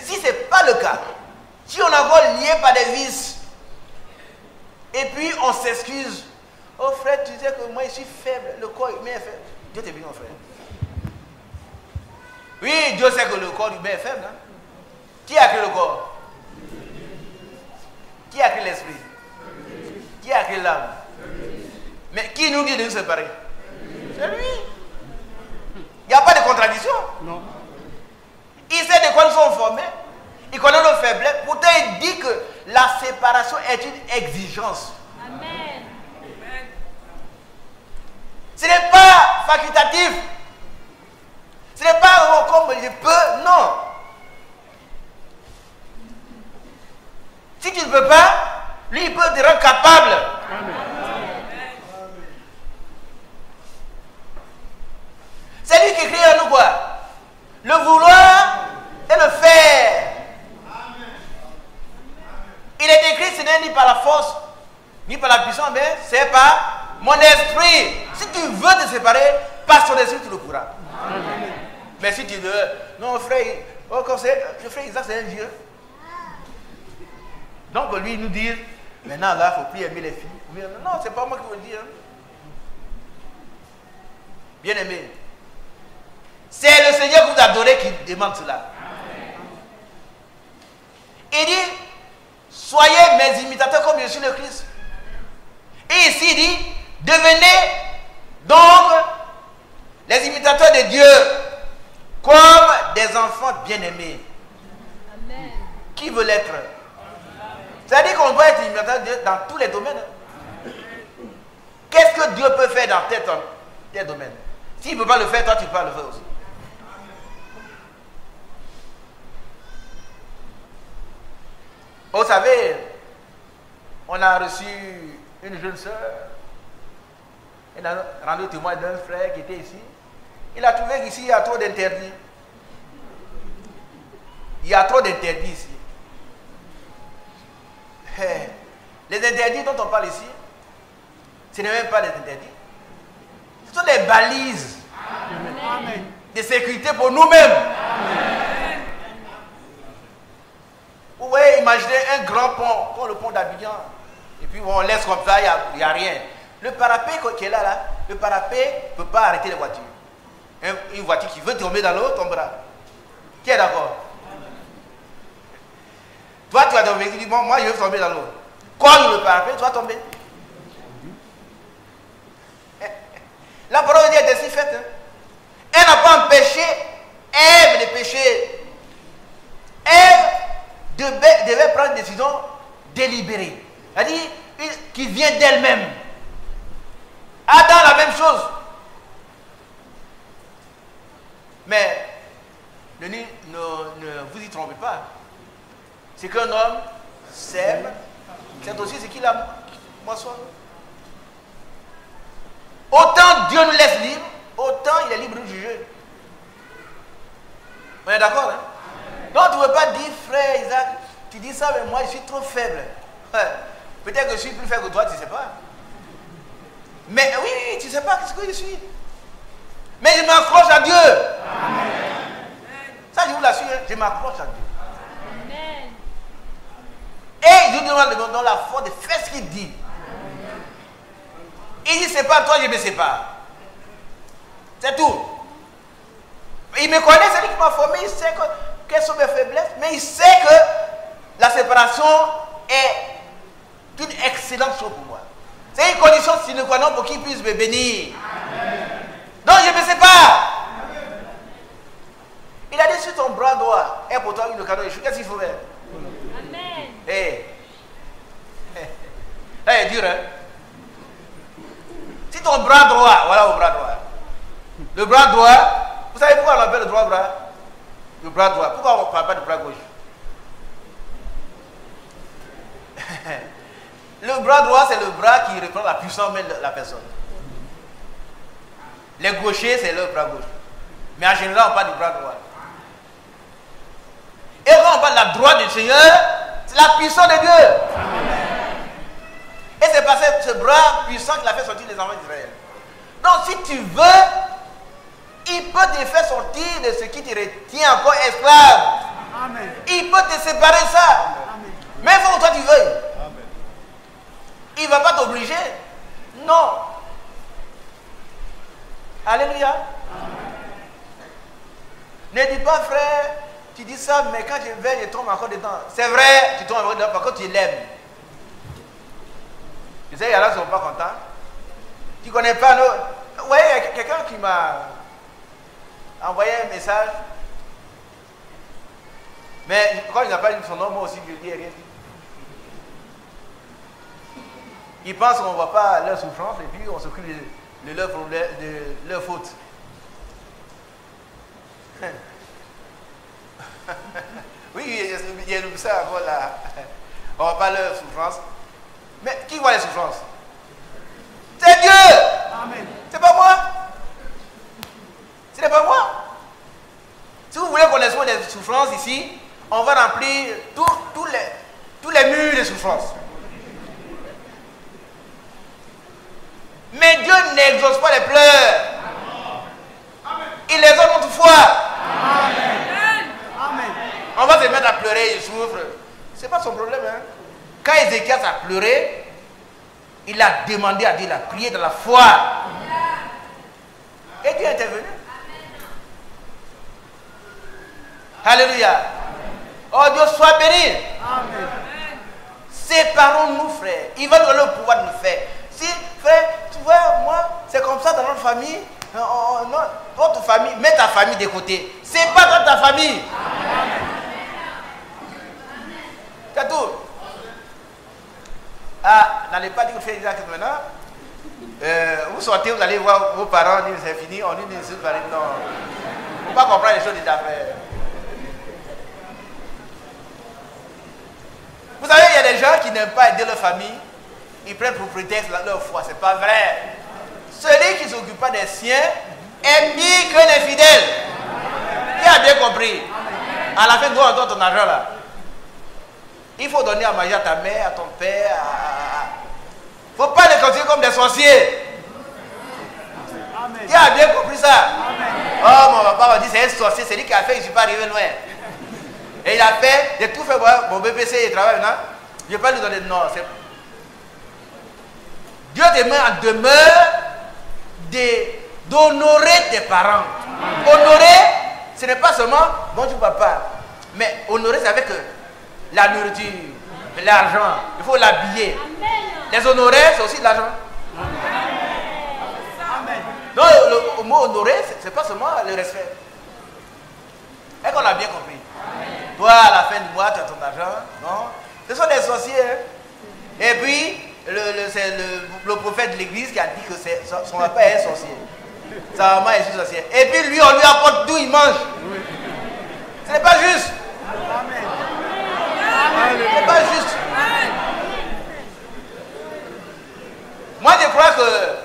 si ce n'est pas le cas, si on est encore lié par des vices, et puis on s'excuse, oh frère, tu disais que moi je suis faible, le corps humain est faible. Dieu t'est bien, mon frère. Oui, Dieu sait que le corps humain est faible. Hein? Qui a créé le corps? Qui a créé l'esprit? Qui a créé l'âme? Mais qui nous dit de nous séparer? C'est lui. Il n'y a pas de contradiction. Non. Il sait de quoi nous sommes formés. Il connaît nos faiblesses. Pourtant, il dit que la séparation est une exigence. Amen. Ce n'est pas facultatif. Ce n'est pas comme je peux. Non. Si tu ne peux pas, lui, il peut te rendre capable. Amen. C'est lui qui écrit en nous quoi? Le vouloir et le faire. Il est écrit, ce n'est ni par la force, ni par la puissance, mais c'est par mon esprit. Si tu veux te séparer, par son esprit, tu le pourras. Amen. Mais si tu veux, non frère, oh, le frère Isaac c'est un vieux. Donc lui il nous dit, maintenant là, il ne faut plus aimer les filles. Non, c'est pas moi qui vous le dis. Hein. Bien aimé. C'est le Seigneur que vous adorez qui demande cela. Il dit, soyez mes imitateurs comme je suis le Christ. Et ici il dit, devenez donc les imitateurs de Dieu comme des enfants bien-aimés. Amen. Qui veut l'être? C'est-à-dire qu'on doit être imitateur de Dieu dans tous les domaines. Qu'est-ce que Dieu peut faire dans tes domaines? S'il ne peut pas le faire, toi tu peux pas le faire aussi. Vous savez, on a reçu une jeune soeur. Elle a rendu témoin d'un frère qui était ici. Il a trouvé qu'ici, il y a trop d'interdits. Il y a trop d'interdits ici. Les interdits dont on parle ici, ce n'est même pas des interdits. Ce sont des balises Amen. de sécurité pour nous-mêmes. Vous voyez, imaginez un grand pont, comme le pont d'Abidjan. Et puis on laisse comme ça, il n'y a rien. Le parapet qui est là, le parapet ne peut pas arrêter les voitures. Une voiture qui veut tomber dans l'eau tombera. Qui est d'accord? Toi, tu vas tomber, tu dis, bon, moi je veux tomber dans l'eau. Colle le parapet, tu vas tomber. La parole de Dieu est ainsi faite. Hein? Elle n'a pas empêché Ève de pécher. Ève devait prendre une décision délibérée. C'est-à-dire, qui vient d'elle-même. Adam, la même chose. Mais ne vous y trompez pas. C'est qu'un homme sème, c'est aussi ce qu'il a moissonné. Autant Dieu nous laisse libre, autant il est libre de juger. On est d'accord, hein? Donc tu ne veux pas dire, frère Isaac, tu dis ça, mais moi je suis trop faible. Peut-être que je suis plus faible que toi, tu ne sais pas. Mais oui, tu ne sais pas ce que je suis. Mais je m'accroche à Dieu. Amen. Ça, je vous l'assure, je m'accroche à Dieu. Amen. Et je vous demande dans la foi de faire ce qu'il dit. Il dit, sépare-toi, je me sépare. C'est tout. Il me connaît, c'est lui qui m'a formé, il sait quelles sont mes faiblesses, mais il sait que la séparation est une excellente chose pour moi. C'est une condition sine qua non pour qu'il puisse me bénir. Amen. Donc je me sépare. Amen. Il a dit sur ton bras droit, et pour toi une cadeau, qu'est-ce qu'il faut faire? Amen. Hey. Là, il est dur, hein? Si ton bras droit, voilà au bras droit. Le bras droit, vous savez pourquoi on l'appelle le droit bras? Le bras droit. Pourquoi on ne parle pas du bras gauche? Le bras droit, c'est le bras qui reprend la puissance même de la personne. Les gauchers, c'est le bras gauche. Mais en général, on parle du bras droit. Et quand on parle de la droite du Seigneur, c'est la puissance de Dieu. Amen. Et c'est parce que ce bras puissant qu'il a fait sortir les enfants d'Israël. Donc si tu veux, il peut te faire sortir de ce qui te retient encore esclave. Amen. Il peut te séparer ça. Amen. Mais il faut que toi tu veuilles. Il ne va pas t'obliger. Non. Alléluia. Ne dis pas, frère, tu dis ça, mais quand je vais, je tombe encore dedans. C'est vrai, tu tombes encore dedans, par contre tu l'aimes. Tu sais, il y en a qui ne sont pas contents. Tu ne connais pas, non? Vous voyez, il y a quelqu'un qui m'a envoyé un message. Mais quand il n'a pas dit son nom, moi aussi je lui dis rien. Ils pensent qu'on ne voit pas leur souffrance et puis on s'occupe de leur problème, de leur faute. Oui, il y a ça encore là. On ne voit pas leur souffrance. Mais qui voit les souffrances? C'est Dieu! Amen. C'est pas moi. Ce n'est pas moi. Si vous voulez connaître les souffrances ici, on va remplir tous les murs de souffrance. Mais Dieu n'exauce pas les pleurs. Il les donne toutefois. Amen. Amen. On va se mettre à pleurer, il souffre. Ce n'est pas son problème. Hein? Quand Ézéchias a pleuré, il a demandé à Dieu, il a prié dans la foi. Et Dieu est intervenu. Alléluia. Oh Dieu, sois béni. Amen. Séparons-nous, frère. Il va nous donner le pouvoir de nous faire. Si, frère, tu vois, moi, c'est comme ça dans notre famille. Votre famille, mets ta famille de côté. C'est pas dans ta famille. C'est tout. Ah, n'allez pas dire que vous faites exact maintenant. Vous sortez, vous allez voir vos parents, dire c'est fini, on dit c'est pareil. Non. Il ne faut pas comprendre les choses des affaires. Vous savez, il y a des gens qui n'aiment pas aider leur famille. Ils prennent pour prétexte leur foi. Ce n'est pas vrai. Celui qui ne s'occupe pas des siens est mieux que l'infidèle. Qui a bien compris? À la fin, tu dois entendre ton argent là. Il faut donner à manger à ta mère, à ton père. Il ne faut pas les considérer comme des sorciers. Amen. Qui a bien compris ça? Amen. Oh, mon papa m'a dit c'est un sorcier, c'est lui qui a fait, je ne suis pas arrivé loin. Et il a fait, j'ai tout fait, mon BPC, il travaille maintenant. Je ne vais pas lui donner de nom. Dieu te met en demeure d'honorer tes parents. Honorer, ce n'est pas seulement bonjour papa, mais honorer, c'est avec la nourriture, l'argent. Il faut l'habiller. Les honorer, c'est aussi de l'argent. Amen. Donc, le mot honorer, ce n'est pas seulement le respect. Est-ce qu'on a bien compris? Toi, à la fin du mois, tu as ton argent. Non? Ce sont des sorciers. Hein? Et puis, c'est le prophète de l'église qui a dit que son papa est un sorcier. Sa maman est une sorcière. Et puis, lui, on lui apporte tout, il mange. Ce n'est pas juste. Amen. Ce n'est pas juste. Moi, je crois que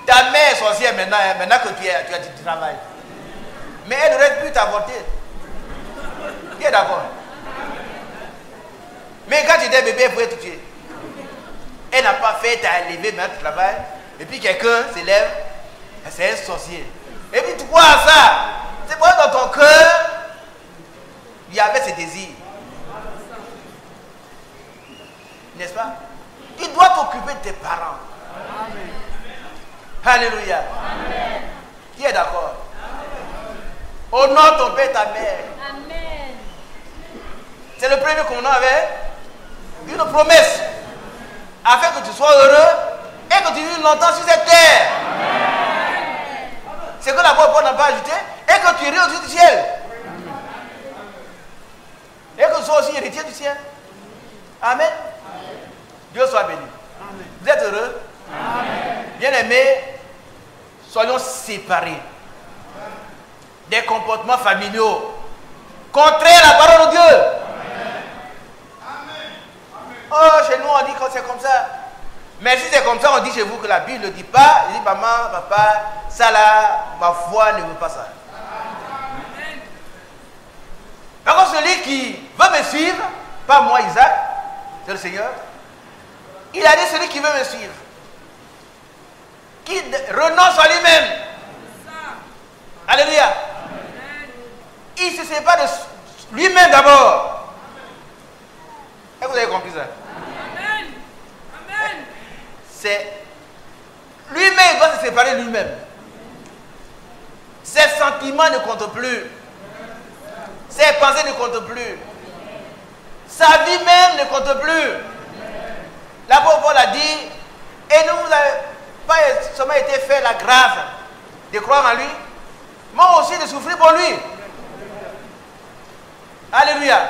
ta mère est sorcière maintenant, hein, maintenant que tu as du travail. Mais elle aurait pu t'avorter. Qui est d'accord? Mais quand tu étais bébé, elle pouvait te tuer. Elle n'a pas fait, tu as élevé, maintenant tu travailles. Et puis quelqu'un s'élève, c'est un sorcier. Et puis tu crois à ça. C'est pour dans ton cœur, il y avait ce désir. N'est-ce pas? Tu dois t'occuper de tes parents. Amen. Alléluia. Amen. Qui est d'accord? Honore ton père et ta mère. Amen. C'est le premier commandement avec une promesse. Afin que tu sois heureux et que tu vives longtemps sur cette terre. C'est que la Paul n'a pas ajouté. Et que tu ris au-dessus du ciel. Et que tu sois aussi héritier du ciel. Amen. Dieu soit béni. Amen. Vous êtes heureux? Bien-aimés, soyons séparés des comportements familiaux contraires à la parole de Dieu. Oh, chez nous, on dit que c'est comme ça. Mais si c'est comme ça, on dit chez vous que la Bible ne dit pas. Il dit, maman, papa, ça là, ma foi ne veut pas ça. Par contre, celui qui veut me suivre, pas moi, Isaac, c'est le Seigneur, il a dit celui qui veut me suivre, qui renonce à lui-même. Alléluia. Il se sépare de Lui-même d'abord. Est-ce que vous avez compris ça? Amen. Amen. C'est lui-même, il doit se séparer lui-même. Ses sentiments ne comptent plus. Ses pensées ne comptent plus. Sa vie même ne compte plus. L'apôtre Paul a dit, et nous, vous n'avez pas seulement été fait la grâce de croire en lui, mais aussi de souffrir pour lui. Alléluia.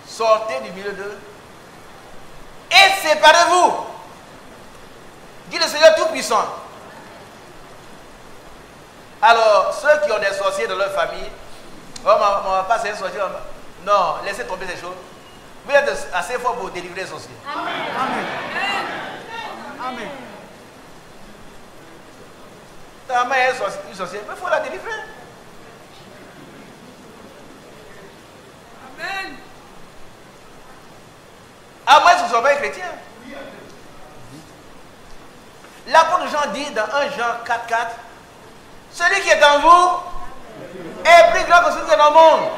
Sortez du milieu d'eux et séparez-vous. Dit le Seigneur Tout-Puissant. Alors, ceux qui ont des sorciers dans leur famille, oh, mon papa c'est un sorcier. Non, laissez tomber ces choses. Vous êtes assez fort pour délivrer les sorciers. Amen. Amen. Ta mère est une sorcière, mais il faut la délivrer. Amen. À moins que ce ne soit pas un chrétien. L'apôtre Jean dit dans 1 Jean 4,4, celui qui est en vous est plus grand que celui qui est dans le monde.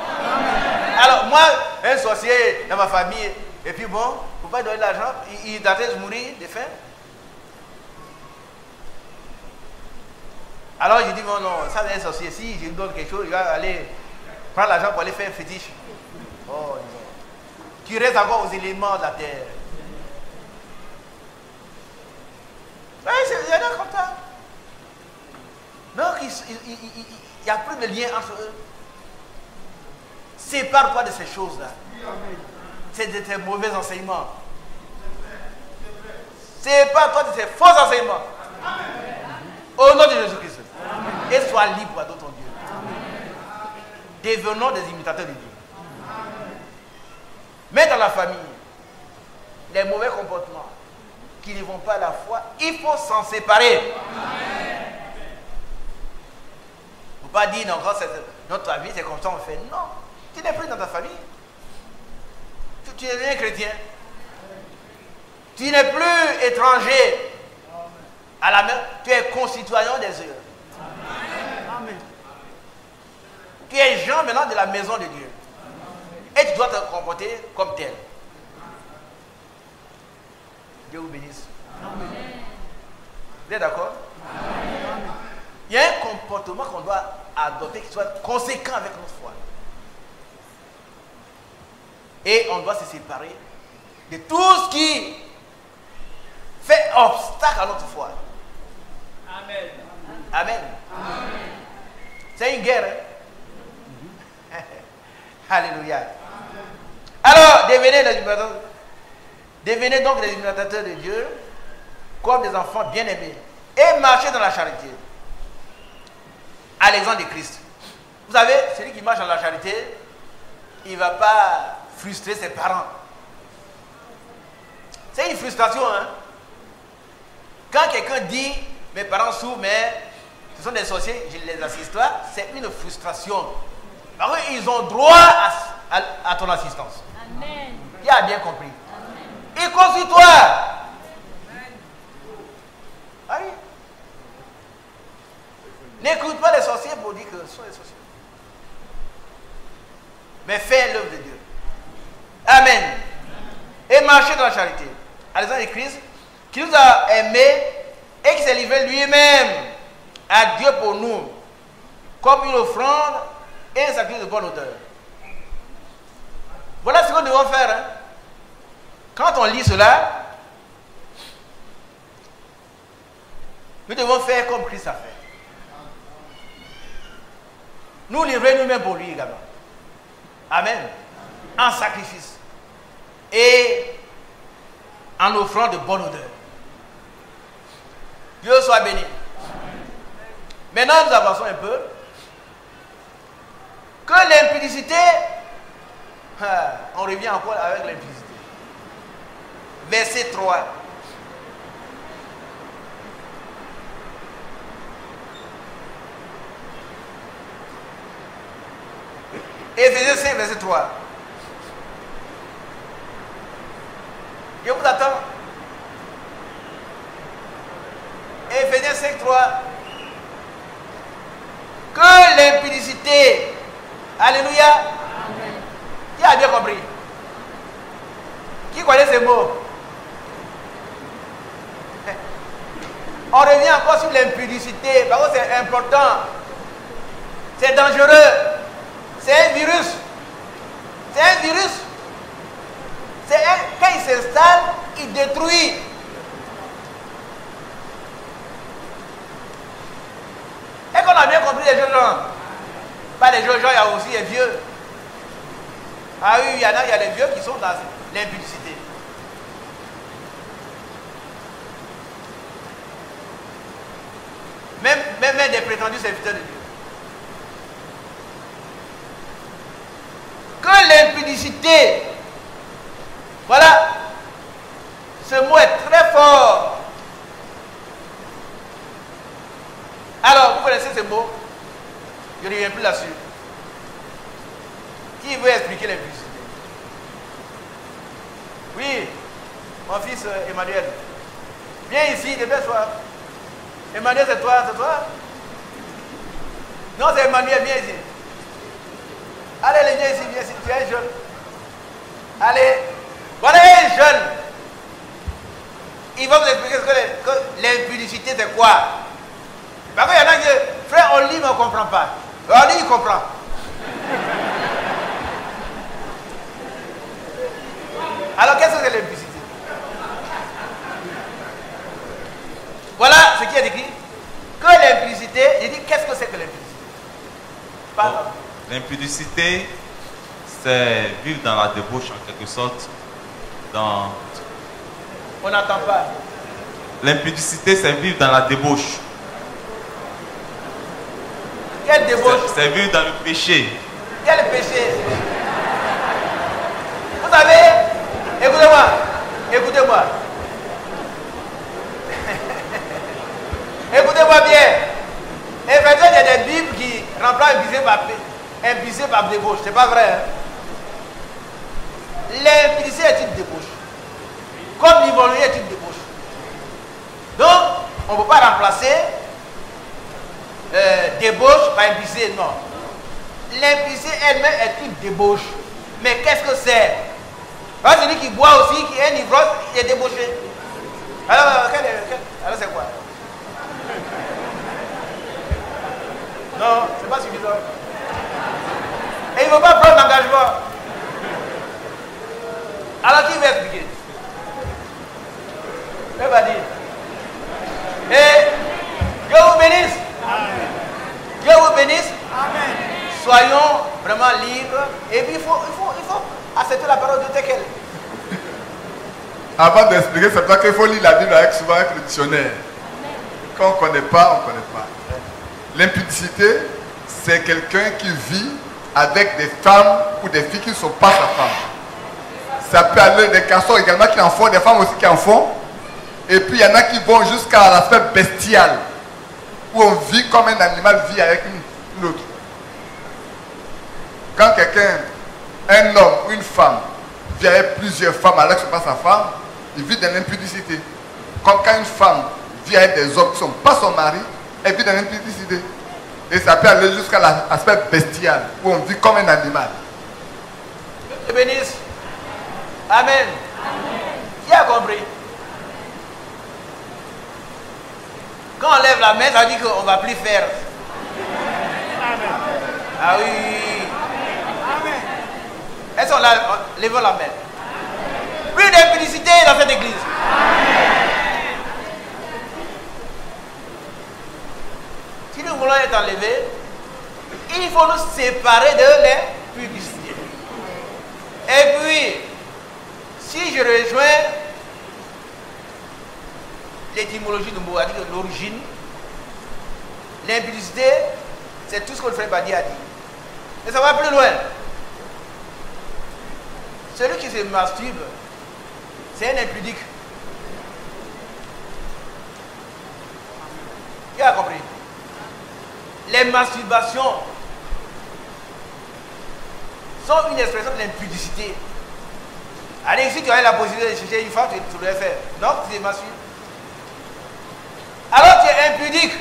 Alors, moi, un sorcier dans ma famille, et puis bon, il ne faut pas donner de l'argent, il est en train de mourir de faim. Alors, je dis, bon, non, ça c'est un sorcier. Si je lui donne quelque chose, il va aller prendre l'argent pour aller faire un fétiche. Oh, non. Tu restes encore aux éléments de la terre. Oui, il y en a comme ça. Donc, il n'y a plus de lien entre eux. Sépare-toi de ces choses-là. C'est de tes mauvais enseignements. Sépare-toi de ces faux enseignements. Au nom de Jésus-Christ. Et sois libre à ton Dieu. Devenons des imitateurs de Dieu. Mais dans la famille, les mauvais comportements qui ne vont pas à la foi, il faut s'en séparer. Il ne faut pas dire, non, quand notre vie, c'est comme ça, on fait. Non, tu n'es plus dans ta famille. Tu es un chrétien. Tu n'es plus étranger à la main. Tu es concitoyen des œuvres. Amen. Tu es Jean maintenant de la maison de Dieu. Et tu dois te comporter comme tel. Dieu vous bénisse. Amen. Vous êtes d'accord? Il y a un comportement qu'on doit adopter qui soit conséquent avec notre foi. Et on doit se séparer de tout ce qui fait obstacle à notre foi. Amen. Amen. C'est une guerre. Hein? Alléluia. Alors, devenez donc des imitateurs de Dieu comme des enfants bien-aimés et marchez dans la charité. À l'exemple de Christ. Vous savez, celui qui marche dans la charité, il ne va pas frustrer ses parents. C'est une frustration, hein. Quand quelqu'un dit, mes parents souffrent, mais ce sont des sorciers, je les assiste là, c'est une frustration. Parce qu'ils ont droit à ton assistance. Amen. Il a bien compris. Et construis-toi. Ah oui. N'écoute pas les sorciers pour dire que ce sont les sorciers. Mais fais l'œuvre de Dieu. Amen. Et marchez dans la charité. À l'exemple de Christ, qui nous a aimés et qui s'est livré lui-même à Dieu pour nous, comme une offrande et un sacrifice de bonne odeur. Voilà ce que nous devons faire. Hein. Quand on lit cela, nous devons faire comme Christ a fait. Nous livrer nous-mêmes pour lui également. Amen. En sacrifice. Et en offrant de bonne odeur. Dieu soit béni. Maintenant, nous avançons un peu. Que l'impudicité, on revient encore avec l'impudicité. Verset 3. Éphésiens 5, verset 3. Je vous attends. Éphésiens 5, 3. l'impudicité, alléluia. Amen. Qui a bien compris? Qui connaît ces mots? On revient encore sur l'impudicité, parce que c'est important. C'est dangereux. C'est un virus. C'est un virus. Quand il s'installe, il détruit. Et qu'on a bien compris les jeunes gens. Pas les jeunes gens, il y a aussi les vieux. Ah oui, il y a les vieux qui sont dans l'impudicité. Même des prétendus serviteurs de Dieu. Que l'impudicité, voilà, ce mot est très fort. Alors, vous connaissez ce mot? Je ne reviens plus là-dessus. Qui veut expliquer l'impudicité? Oui, mon fils Emmanuel. Viens ici, dépêche-toi. Emmanuel, c'est toi, c'est toi? Non, c'est Emmanuel, viens ici. Allez, viens ici, viens ici, tu es jeune. Allez, voilà un jeune. Il va vous expliquer que l'impudicité c'est quoi. Parce qu'il y en a qui disent, frère, on lit mais on ne comprend pas. On lit, il comprend. Alors qu'est-ce que c'est l'impudicité? Voilà ce qui est écrit. Que l'impudicité, il dit qu'est-ce que c'est que l'impudicité? Pardon. L'impudicité, c'est vivre dans la débauche en quelque sorte. On n'entend pas. L'impudicité, c'est vivre dans la débauche. Quelle débauche? C'est vivre dans le péché. Quel péché? Vous savez, écoutez-moi, écoutez-moi. Écoutez-moi bien. Effectivement, il y a des Bibles qui remplacent impudicité par débauche. C'est pas vrai. Hein? L'impudicité est une débauche. Comme l'ivrognerie est une débauche. Donc, on ne peut pas remplacer débauche par impudicité, non. L'impudicité elle-même est une débauche. Mais qu'est-ce que c'est? Parce que celui qui boit aussi, qui est un ivrogne, il est débauché. Alors c'est quoi? Non, c'est pas suffisant. Et il ne veut pas prendre l'engagement. Alors qui va expliquer? Il va dire. Et Dieu vous bénisse. Amen. Dieu vous bénisse. Amen. Soyons vraiment libres. Et puis il faut accepter la parole de Dieu telle qu'elle. Avant d'expliquer, c'est pas qu'il faut lire la Bible souvent avec le dictionnaire. Quand on ne connaît pas, on ne connaît pas. L'impudicité, c'est quelqu'un qui vit avec des femmes ou des filles qui ne sont pas sa femme. Ça peut aller des garçons également qui en font, des femmes aussi qui en font. Et puis il y en a qui vont jusqu'à l'aspect bestial, où on vit comme un animal vit avec une autre. Quand quelqu'un, un homme ou une femme, vit avec plusieurs femmes alors que ce n'est pas sa femme, il vit dans l'impudicité. Comme quand une femme vit avec des hommes qui ne sont pas son mari, elle vit dans l'impudicité. Et ça peut aller jusqu'à l'aspect bestial, où on vit comme un animal. Dieu te bénisse. Amen. Amen. Qui a compris? Quand on lève la main, ça veut dire qu'on ne va plus faire. Amen. Ah oui. Amen. Est-ce qu'on a levé la main? Plus d'impudicité dans cette église. Amen. Si nous voulons être enlevés, il faut nous séparer de l'impudicité. Et puis, si je rejoins l'étymologie du mot, c'est-à-dire l'origine, l'impudicité, c'est tout ce que le frère Badi a dit. Mais ça va plus loin. Celui qui se masturbe, c'est un impudique. Qui a compris? Les masturbations sont une expression de l'impudicité. Allez, si tu as la possibilité de chercher une femme, tu dois faire. Donc, tu es masturbé. Alors, tu es impudique.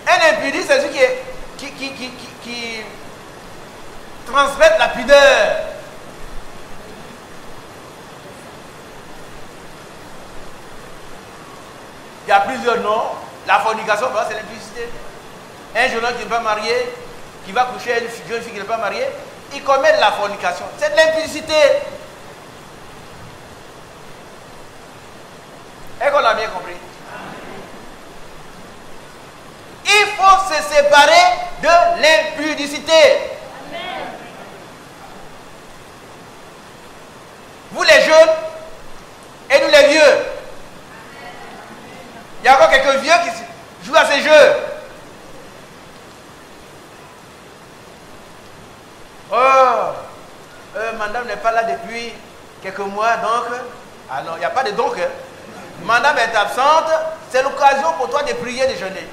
Un impudique, c'est celui qui est qui transmettent la pudeur. Il y a plusieurs noms. La fornication, c'est l'impudicité. Un jeune homme qui n'est pas marié, qui va coucher avec une jeune fille qui n'est pas mariée, il commet de la fornication. C'est de l'impudicité. Est-ce qu'on a bien compris? Il faut se séparer de l'impudicité. Vous les jeunes et nous les vieux. Il y a encore quelques vieux qui jouent à ces jeux. Madame n'est pas là depuis quelques mois, donc... Ah non, il n'y a pas de donc. Hein. Madame est absente, c'est l'occasion pour toi de prier, de jeûner.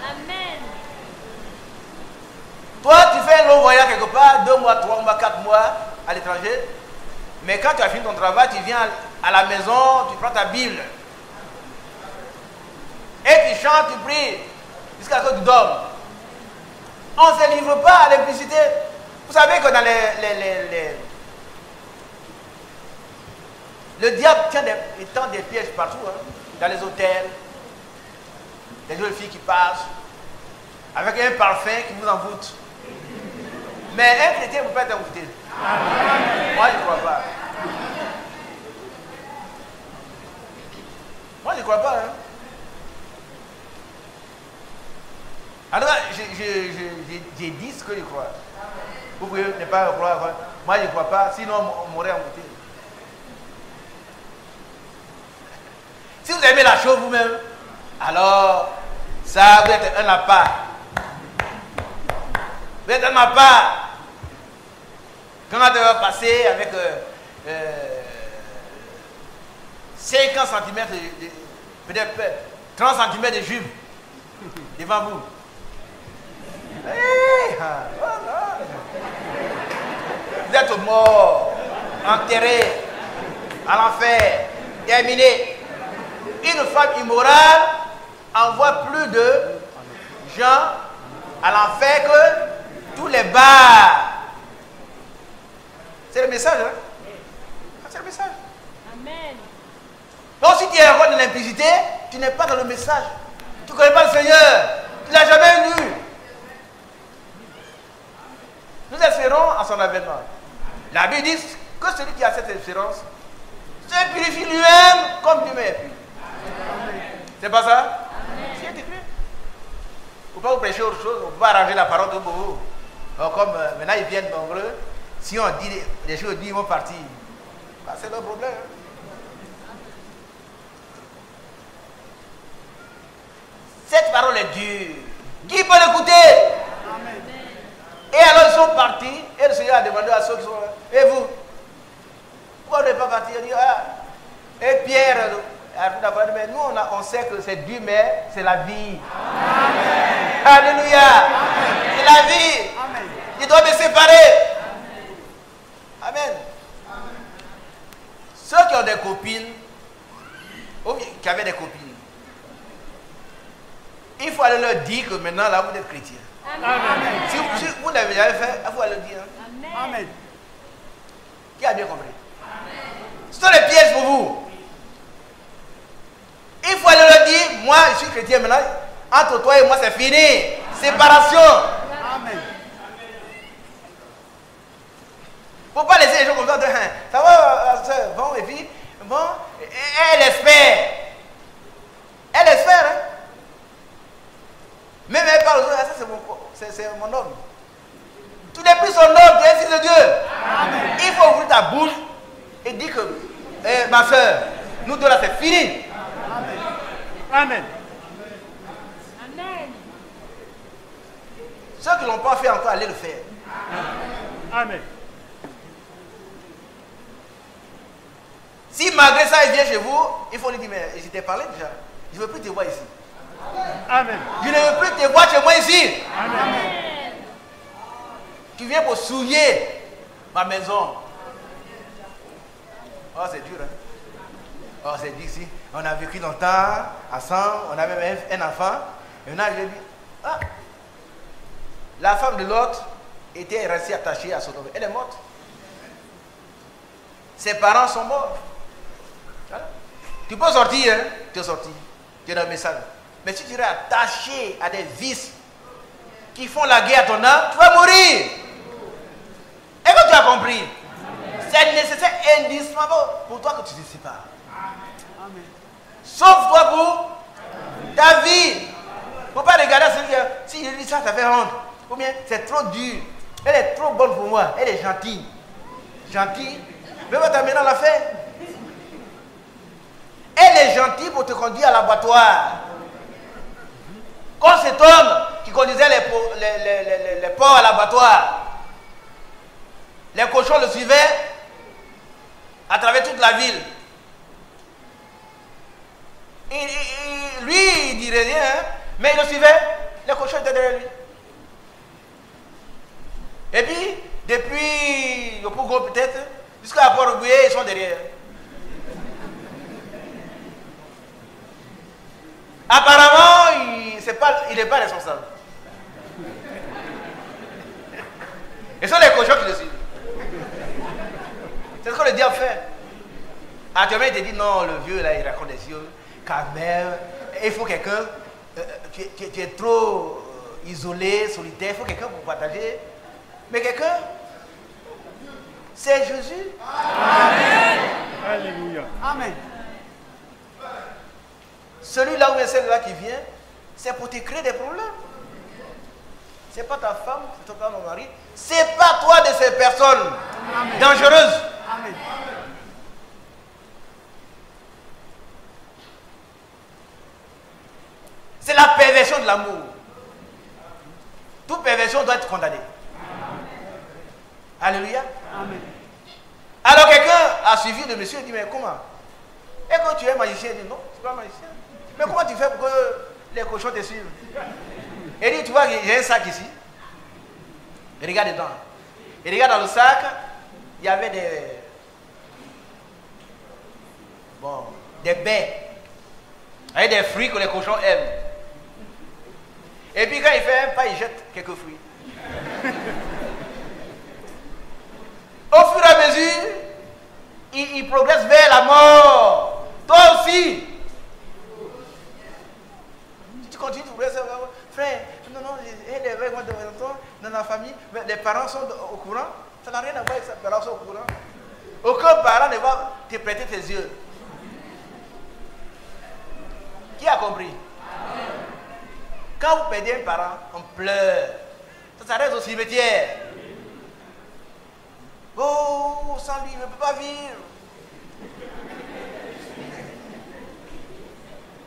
Amen. Toi, tu fais un long voyage quelque part, 2 mois, 3 mois, 4 mois à l'étranger. Mais quand tu as fini ton travail, tu viens à la maison, tu prends ta Bible. Et tu chantes, tu pries, jusqu'à ce que tu dormes. On ne se livre pas à l'impudicité. Vous savez que dans le diable tend des pièges partout, hein, dans les hôtels, des jeunes filles qui passent, avec un parfum qui vous envoûte. Mais un chrétien ne peut pas être envoûté. Moi, je ne crois pas. Moi, je ne crois pas. Hein. Alors, j'ai dit ce que je crois. Vous pouvez ne pas croire. Moi, je ne crois pas, sinon on m'aurait embouté. Si vous aimez la chose vous-même, alors, ça va être un appât. Vous êtes un appât. Quand on va passer avec 50 cm, peut-être 30 cm de jupe devant vous. Vous êtes mort, enterré, à l'enfer, terminé. Une femme immorale envoie plus de gens à l'enfer que tous les bars. C'est le message, hein? C'est le message. Amen. Donc si tu es heureux de l'impudicité, tu n'es pas dans le message. Tu ne connais pas le Seigneur. Tu ne l'as jamais lu. Nous espérons à son avènement. La Bible dit que celui qui a cette espérance se purifie lui-même comme Dieu est pur. C'est pas ça? C'est écrit. Il ne faut pas vous prêcher autre chose. On ne peut pas arranger la parole de vous. Comme maintenant ils viennent nombreux. Si on dit les choses, ils vont partir. Bah, c'est leur problème. Cette parole est dure. Qui peut l'écouter? Et alors ils sont partis. Et le Seigneur a demandé à ceux qui sont là. Et vous? Pourquoi vous n'êtes pas partis? Il dit, ah. Et Pierre a dit, mais nous on sait que c'est dur, mais c'est la vie. Amen. Alléluia. C'est la vie. Amen. Il doit me séparer. Amen. Ceux qui ont des copines, ou qui avaient des copines, il faut aller leur dire que maintenant là vous êtes chrétien. Amen. Si vous l'avez jamais fait, il faut aller le dire. Amen. Amen. Qui a bien compris? Ce sont les pièges pour vous. Il faut aller leur dire, moi je suis chrétien maintenant, entre toi et moi c'est fini. Séparation. Amen. Il ne faut pas laisser les gens comme ça. Ça va, soeur, bon, et puis, bon, elle espère. Elle espère, hein. Même elle parle, ça c'est mon homme. Tu n'es plus son homme, tu es fils de Dieu. Amen. Il faut ouvrir ta bouche et dire que, ma soeur, nous deux là c'est fini. Amen. Amen. Amen. Ceux qui ne l'ont pas fait encore, allez le faire. Amen. Si malgré ça il vient chez vous, il faut lui dire, mais je t'ai parlé déjà. Je ne veux plus te voir ici. Amen. Je ne veux plus te voir chez moi ici. Amen. Tu viens pour souiller ma maison. Oh, c'est dur, hein? Oh, c'est dur ici. On a vécu longtemps ensemble, on a même un enfant. Et maintenant, je lui ai dit, ah, la femme de l'autre était restée attachée à son homme. Elle est morte. Ses parents sont morts. Voilà. Tu peux sortir, hein? Tu es sorti. Tu es dans le message. Mais si tu es attaché à des vices qui font la guerre à ton âme, tu vas mourir. Est-ce que tu as compris? C'est nécessaire, indispensable pour toi que tu te sépares. Sauf toi pour ta vie. Il ne faut pas regarder celui qui a, si je dis ça, ça fait honte. Ou bien c'est trop dur. Elle est trop bonne pour moi. Elle est gentille. Gentille. Mais va t'amener dans l'affaire. Elle est gentille pour te conduire à l'abattoir. Quand cet homme qui conduisait les porcs à l'abattoir, les cochons le suivaient à travers toute la ville. Lui, il ne dirait rien, hein, mais il le suivait. Les cochons étaient derrière lui. Et puis, depuis le Pougon peut-être, jusqu'à Port-Rouillé, ils sont derrière. Apparemment, il n'est pas responsable. Et ce sont les cochons qui le suivent. C'est ce que le diable fait. Actuellement, il te dit non, le vieux là, il raconte des yeux. Quand même, il faut quelqu'un. Tu es trop isolé, solitaire. Il faut quelqu'un pour partager. Mais quelqu'un, c'est Jésus. Amen. Alléluia. Amen. Celui-là ou celle-là qui vient, c'est pour te créer des problèmes. Ce n'est pas ta femme, c'est pas ton mari. Ce n'est pas toi de ces personnes dangereuses. Amen. C'est la perversion de l'amour. Toute perversion doit être condamnée. Alléluia. Amen. Alors quelqu'un a suivi le monsieur et dit, mais comment? Et quand tu es magicien, il dit, non, tu ne suis pas magicien. Mais comment tu fais pour que les cochons te suivent? Il dit, tu vois, j'ai un sac ici. Et regarde dedans. Et regarde dans le sac, il y avait des baies. Avec des fruits que les cochons aiment. Et puis quand il fait un pas, il jette quelques fruits. Au fur et à mesure, il progresse vers la mort. Toi aussi. Si tu continues de progresser, frère, non, dans la famille, les parents sont au courant. Ça n'a rien à voir avec ça, les parents sont au courant. Aucun parent ne va te prêter tes yeux. Qui a compris? Quand vous perdez un parent, on pleure. Ça s'arrête au cimetière. Oh, sans lui, il ne peut pas vivre.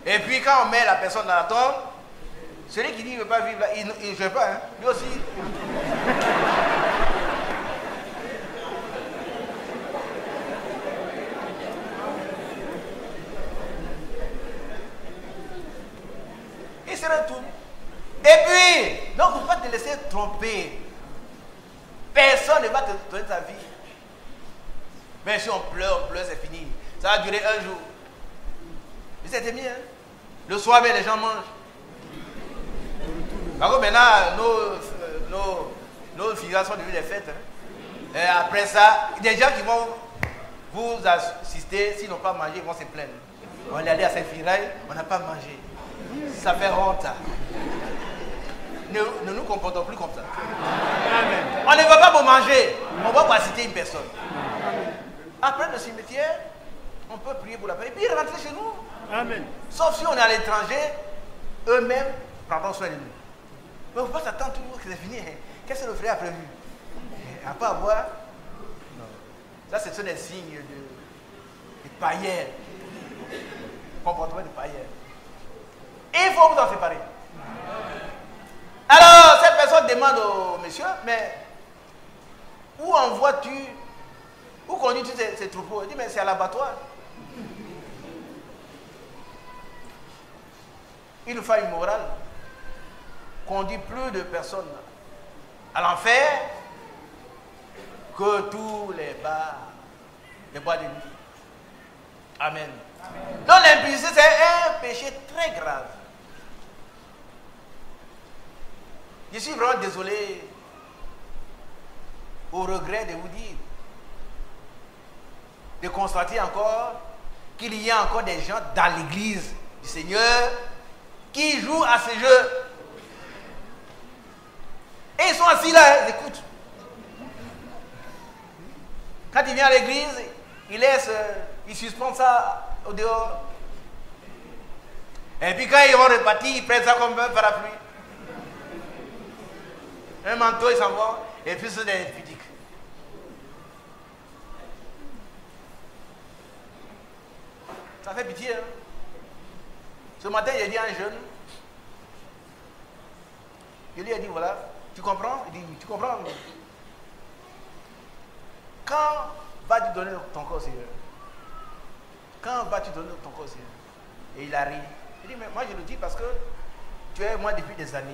Et puis quand on met la personne dans la tombe, celui qui dit qu'il ne veut pas vivre, là, il ne veut pas, hein? Lui aussi. Il se retourne. Et puis, donc, il ne faut pas te laisser tromper. Personne ne va te donner ta vie. Mais si on pleure, c'est fini. Ça va durer un jour. Mais c'était mieux, hein? Le soir, les gens mangent. Par contre, maintenant, nos figures sont devenues des fêtes. Hein? Et après ça, des gens qui vont vous assister, s'ils n'ont pas mangé, ils vont se plaindre. On est allé à Saint-Firail, on n'a pas mangé. Ça fait honte. Ne nous comportons plus comme ça. Amen. On ne va pas pour manger, on va pour assister une personne. Après le cimetière, on peut prier pour la paix et puis rentrer chez nous. Amen. Sauf si on est à l'étranger, eux-mêmes prendront soin de nous. Mais on ne peut pas s'attendre toujours que c'est fini. Qu'est-ce que le frère a prévu? À pas avoir. Non. Ça, ce sont des signes de païens. Comportement de païens. Et il faut vous en séparer. Alors, cette personne demande au monsieur, mais où envoies-tu, où conduis-tu ces troupeaux? Il dit, mais c'est à l'abattoir. Une femme immorale conduit plus de personnes à l'enfer que tous les bars, les bois de nuit. Amen. Donc l'impudicité, c'est un péché très grave. Je suis vraiment désolé, au regret de vous dire, de constater encore qu'il y a encore des gens dans l'église du Seigneur qui jouent à ce jeu. Et ils sont assis là, ils écoutent. Quand il vient à l'église, il suspend ça au dehors. Et puis quand ils vont repartir, ils prennent ça comme un parapluie. Un manteau, ils s'en vont. Et puis c'est des pudiques. Ça fait pitié. Hein? Ce matin, j'ai dit à un jeune, je lui ai dit, voilà, tu comprends? Il dit, tu comprends? Quand vas-tu donner ton corps au Seigneur? Quand vas-tu donner ton corps au Seigneur? Et il a ri. Il dit, mais moi je le dis parce que tu es moi depuis des années.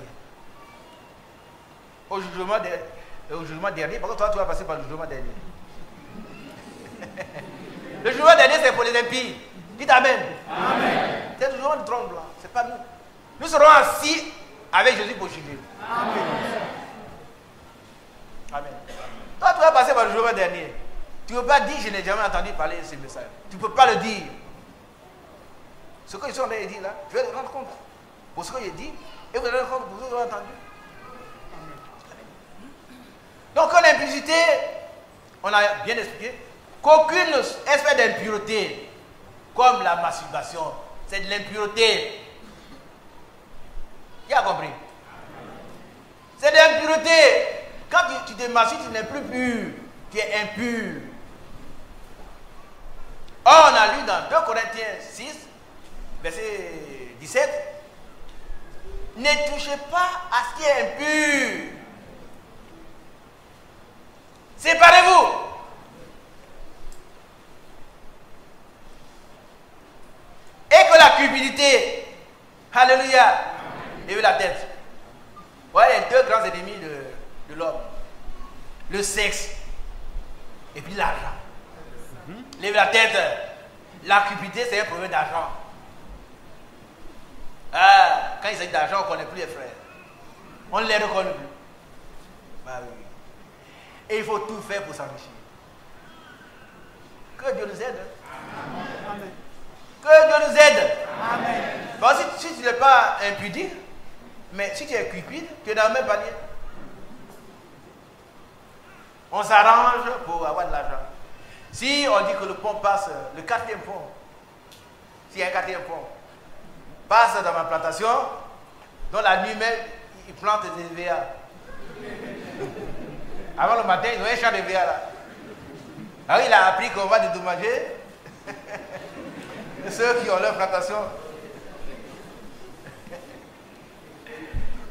Au jugement dernier, parce que toi tu vas passer par le jugement dernier. Le jugement dernier c'est pour les impies. Dites Amen. Amen. C'est le jugement du trône blanc, c'est pas nous. Nous serons assis avec Jésus pour juger. Amen. Amen. Toi tu vas passer par le jugement dernier. Tu ne peux pas dire je n'ai jamais entendu parler de ce message. Tu ne peux pas le dire. Ce que je suis en train de dire là, je vais te rendre compte pour ce que j'ai dit et vous allez rendre compte pour ce que vous avez entendu. Donc l'impudicité, on a bien expliqué qu'aucune espèce d'impureté, comme la masturbation, c'est de l'impureté. Qui a compris? C'est de l'impureté. Quand tu te masturbes, tu n'es plus pur, tu es impur. Or, on a lu dans 2 Corinthiens 6, verset 17, ne touchez pas à ce qui est impur. Séparez-vous. Et que la cupidité, alléluia, levez la tête. Voilà les 2 grands ennemis de l'homme. Le sexe et puis l'argent. Lève la tête. La cupidité, c'est un problème d'argent. Ah, quand il s'agit d'argent, on ne connaît plus les frères. On ne les reconnaît plus. Bah oui. Et il faut tout faire pour s'enrichir. Que Dieu nous aide. Amen. Que Dieu nous aide. Amen. Bon, si tu n'es pas impudique, mais si tu es cupide, tu es dans le même panier. On s'arrange pour avoir de l'argent. Si on dit que le pont passe, le 4e pont, s'il y a un 4e pont, passe dans ma plantation, dans la nuit même, il plante des EVA. Avant le matin, ils ont un champ de EVA là. Alors il a appris qu'on va dédommager ceux qui ont leur plantation.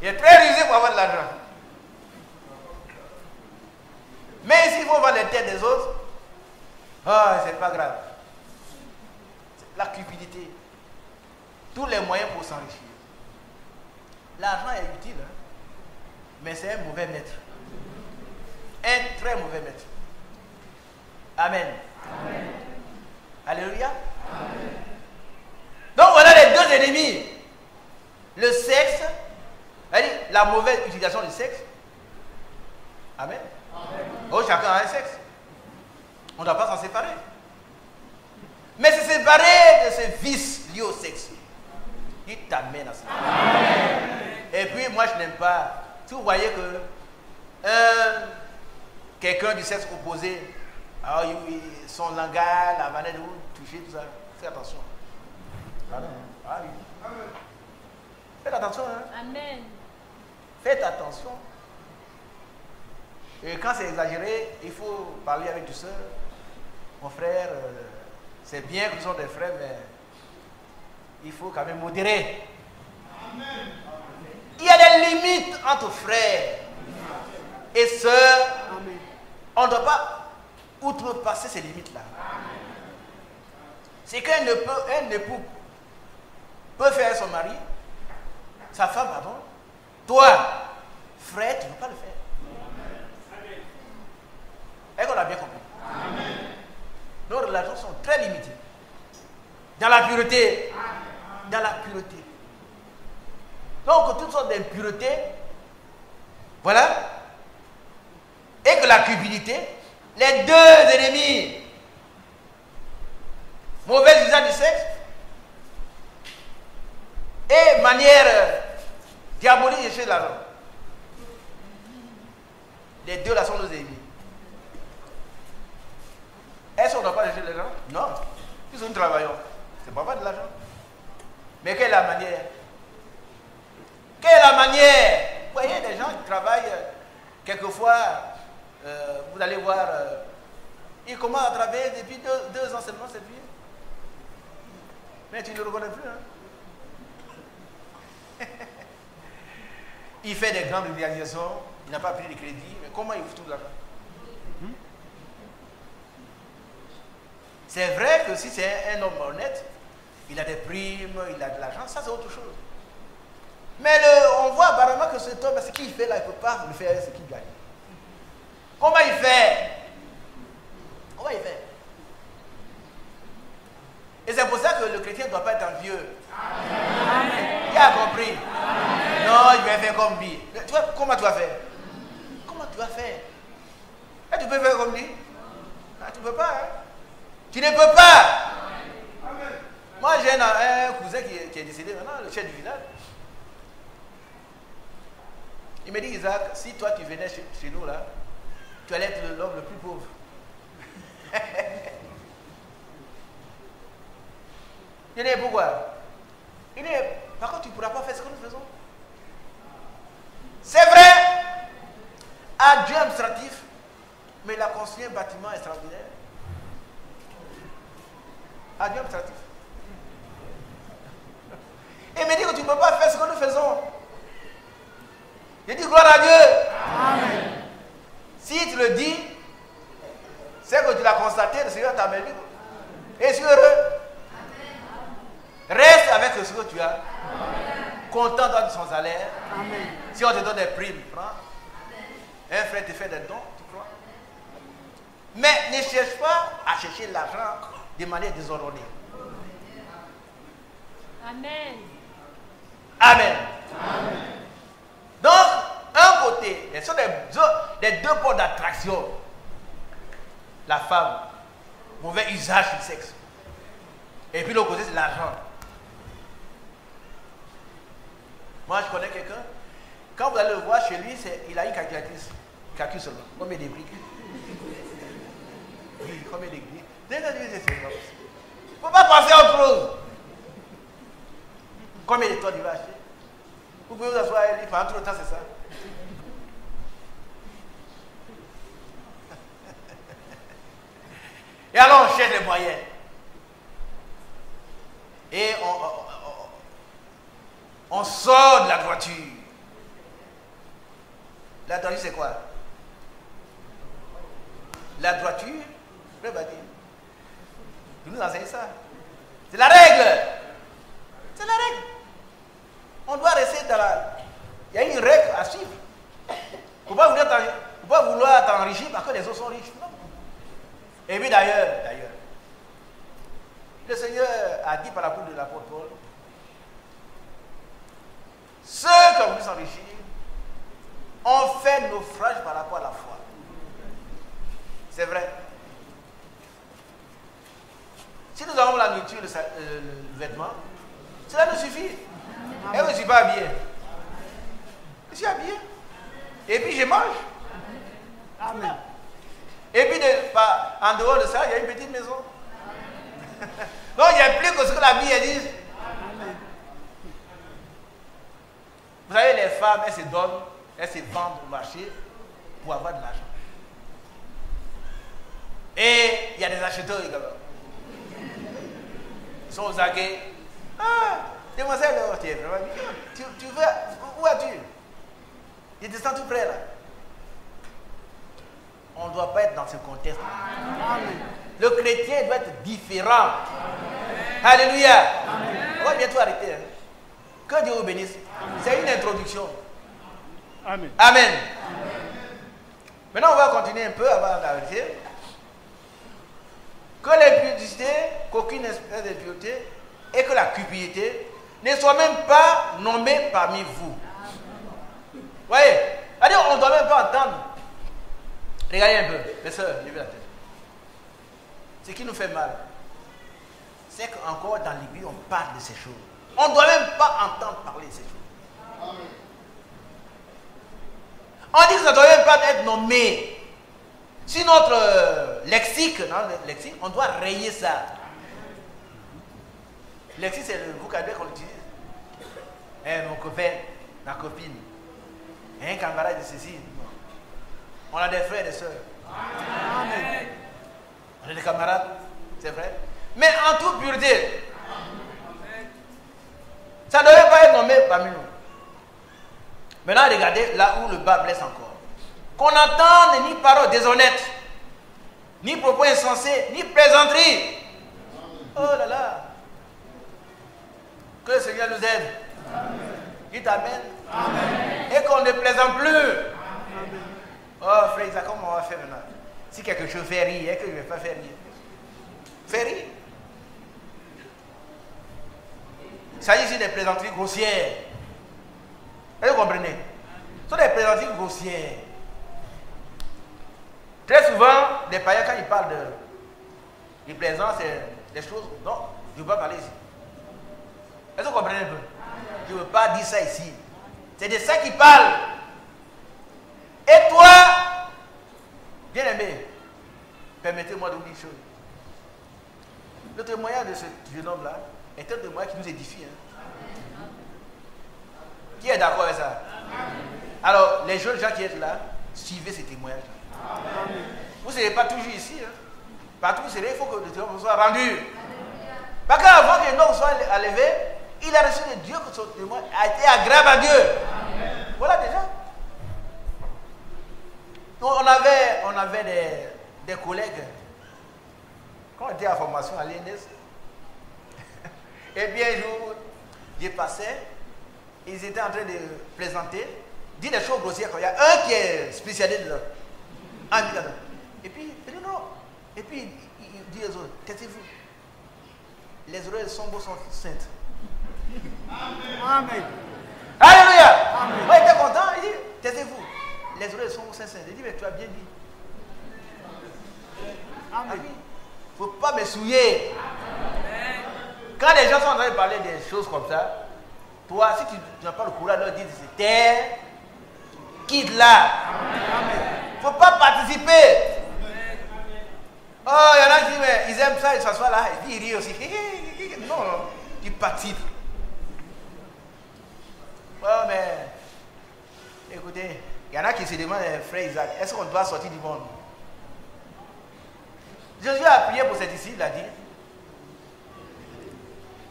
Il est très rusé pour avoir de l'argent. Mais s'il faut vendre les terres des autres, c'est pas grave. La cupidité. Tous les moyens pour s'enrichir. L'argent est utile, hein? Mais c'est un mauvais maître. Un très mauvais maître. Amen. Amen. Alléluia. Amen. Donc voilà les 2 ennemis. Le sexe, la mauvaise utilisation du sexe. Amen. Amen. Oh, chacun a un sexe. On ne doit pas s'en séparer. Mais se séparer de ces vices liés au sexe, il t'amène à ça. Amen. Et puis moi je n'aime pas. Si vous voyez que quelqu'un du sexe opposé, alors son langage, la manière de vous toucher, tout ça, faites attention. Amen. Ah oui. Amen. Faites attention. Hein? Amen. Faites attention. Et quand c'est exagéré, il faut parler avec du soeur. Mon frère, c'est bien que nous sommes des frères, mais il faut quand même modérer. Amen. Il y a des limites entre frères et sœurs. Amen. On ne doit pas outrepasser ces limites-là. C'est qu'un époux peut faire à son mari, sa femme, pardon. Toi, frère, tu ne peux pas le faire. Est-ce qu'on a bien compris? Amen. Nos relations sont très limitées. Dans la pureté. Dans la pureté. Donc, toutes sortes d'impuretés Voilà. Et que la cupidité, les deux ennemis, mauvais usage du sexe et manière diabolique de chercher l'argent. Les deux là sont nos ennemis. Est-ce qu'on ne doit pas chercher l'argent? Non. Puisque nous travaillons, c'est pas de l'argent. Mais quelle est la manière? Quelle est la manière? Vous voyez, les gens qui travaillent, quelquefois, vous allez voir, ils commencent à travailler depuis deux ans seulement, c'est vieux. Mais tu ne le reconnais plus. Hein? Il fait des grandes réalisations, il n'a pas pris de crédit, mais comment il vous trouve l'argent? C'est vrai que si c'est un homme honnête, il a des primes, il a de l'argent, ça c'est autre chose. Mais on voit apparemment que cet homme, ce qu'il fait là, il ne peut pas le faire ce qu'il gagne. Comment il fait? Comment il fait? Et c'est pour ça que le chrétien ne doit pas être envieux. Amen. Qui a compris? Amen. Non, il va faire comme lui. Tu vois, comment tu vas faire? Comment tu vas faire? Et tu peux faire comme lui? Ah, tu ne peux pas. Hein? Tu ne peux pas. Amen. Moi, j'ai un cousin qui est décédé maintenant, le chef du village. Il me dit, Isaac, si toi tu venais chez nous là, tu allais être l'homme le plus pauvre. Il dit, pourquoi? Il dit, par contre, tu ne pourras pas faire ce que nous faisons. C'est vrai, adjoint administratif, mais il a construit un bâtiment extraordinaire. Adjoint administratif. Et il me dit que tu ne peux pas faire ce que nous faisons. Je dis gloire à Dieu. Amen. Si tu le dis, c'est que tu l'as constaté, le Seigneur t'a béni. Et suis heureux. Amen. Reste avec ce que tu as. Content de son salaire. Amen. Si on te donne des primes, prends. Un frère te fait des dons, tu crois. Mais ne cherche pas à chercher l'argent de manière désordonnée. Amen. Amen. Amen. Donc, un côté, ce sont des deux pôles d'attraction. La femme, mauvais usage du sexe. Et puis l'autre côté, c'est l'argent. Moi, je connais quelqu'un, quand vous allez le voir chez lui, il a une calculatrice. Il calcule seulement. Combien de briques? Oui, combien de briques? Il ne faut pas penser à autre chose. Combien de tonnes il va acheter? Vous pouvez vous asseoir et lui, pendant tout le temps, c'est ça. Et alors, on cherche les moyens. Et on sort de la droiture. La droiture, c'est quoi? La droiture, le bâtiment. Vous nous enseignez ça. C'est la règle. C'est la règle. On doit rester dans la... Il y a une règle à suivre. Il ne faut pas vouloir t'enrichir parce que les autres sont riches. Non. Et puis d'ailleurs, le Seigneur a dit par la bouche de l'apôtre Paul, ceux qui ont voulu s'enrichir ont fait naufrage par rapport à la foi. C'est vrai. Si nous avons la nourriture, le vêtement, cela nous suffit. Et je ne suis pas habillé. Je suis habillé. Et puis je mange. Amen. Et puis en dehors de ça, il y a une petite maison. Donc il n'y a plus que ce que la Bible dit. Vous savez, les femmes, elles se donnent, elles se vendent au marché pour avoir de l'argent. Et il y a des acheteurs également. Ils sont aux aguets. Ah, demoiselle, tu es vraiment bien. Tu veux, où vas-tu? Je descends tout près là. On ne doit pas être dans ce contexte. Le chrétien doit être différent. Amen. Alléluia. Amen. On va bientôt arrêter. Hein. Que Dieu vous bénisse. C'est une introduction. Amen. Amen. Maintenant, on va continuer un peu avant d'arrêter. Que l'impudicité, qu'aucune espèce d'impureté et que la cupidité ne soient même pas nommées parmi vous. Vous voyez? C'est-à-dire, on entendre. Regardez un peu, les sœurs, levez la tête. Ce qui nous fait mal, c'est qu'encore dans l'église, on parle de ces choses. On ne doit même pas entendre parler de ces choses. Amen. On dit que ça ne doit même pas être nommé. Si notre lexique, on doit rayer ça. Lexique, c'est le vocabulaire qu'on utilise. Mon copain, ma copine, un camarade de ceci. On a des frères et des sœurs. Amen. On a des camarades, c'est vrai. Mais en toute pureté, ça ne devait pas être nommé parmi nous. Maintenant, regardez là où le bas blesse encore. Qu'on n'entende ni paroles déshonnêtes, ni propos insensés, ni plaisanteries. Oh là là. Que le Seigneur nous aide. Dites Amen. Amen. Et qu'on ne plaisante plus. Amen. Oh frère Isaac, comment on va faire maintenant? Si quelque chose fait rire, est-ce que je ne vais pas faire rire? Faire rire. Il s'agit ici des plaisanteries grossières. Est-ce que vous comprenez? Ce sont des plaisanteries grossières. Très souvent, les païens, quand ils parlent de plaisance, c'est des choses. Non, je ne veux pas parler ici. Est-ce que vous comprenez un peu? Je ne veux pas dire ça ici. C'est de ça qu'ils parlent. Et toi, bien aimé, permettez-moi de vous dire une chose. Le témoignage de ce jeune homme-là est un témoignage qui nous édifie. Hein? Qui est d'accord avec ça? Alors, les jeunes gens qui sont là, suivez ces témoignages-là. Vous ne serez pas toujours ici. Hein? Partout où vous serez, il faut que le témoignage soit rendu. Parce qu'avant que le nom soit enlevé, il a reçu de Dieu que son témoignage a été agréable à Dieu. Amen. Voilà déjà. Donc, on avait des collègues. Quand on était en formation à l'INS, et bien un jour, je passais, ils étaient en train de plaisanter, dire des choses grossières. Il y a un qui est spécialisé dedans. Et puis, il dit non. Et puis, il dit aux autres, taisez-vous. Les oreilles sont beaux, sont saintes. Amen. Alléluia. Amen. Moi, il était content, il dit, taisez-vous. Les oreilles sont beaux, sont saintes. Il dit, mais tu as bien dit. Amen. Il ne faut pas me souiller. Amen. Quand les gens sont en train de parler des choses comme ça, toi, si tu n'as pas le courage de leur dire, c'est terre, quitte là. Il ne faut pas participer. Oh, il y en a qui disent, mais ils aiment ça, ils s'assoient là, et puis ils rient aussi. Non, non, tu participes. Oh, mais, écoutez, il y en a qui se demandent, frère Isaac, est-ce qu'on doit sortir du monde? Jésus a prié pour ses disciples, il a dit,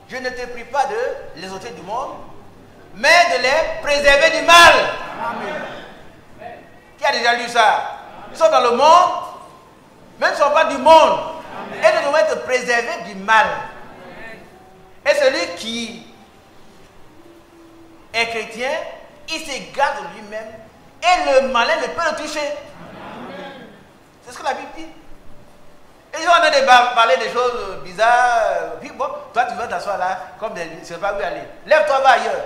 je ne te prie pas de les ôter du monde, mais de les préserver du mal. Amen. Qui a déjà lu ça? Ils sont dans le monde, mais ils ne sont pas du monde. Amen. Et nous devons être préservés du mal. Amen. Et celui qui est chrétien, il se garde lui-même et le malin ne peut le toucher. C'est ce que la Bible dit. Et ils sont en train de parler des choses bizarres. Puis bon, toi tu vas t'asseoir là, comme des, je ne sais pas où aller. Lève-toi, va ailleurs.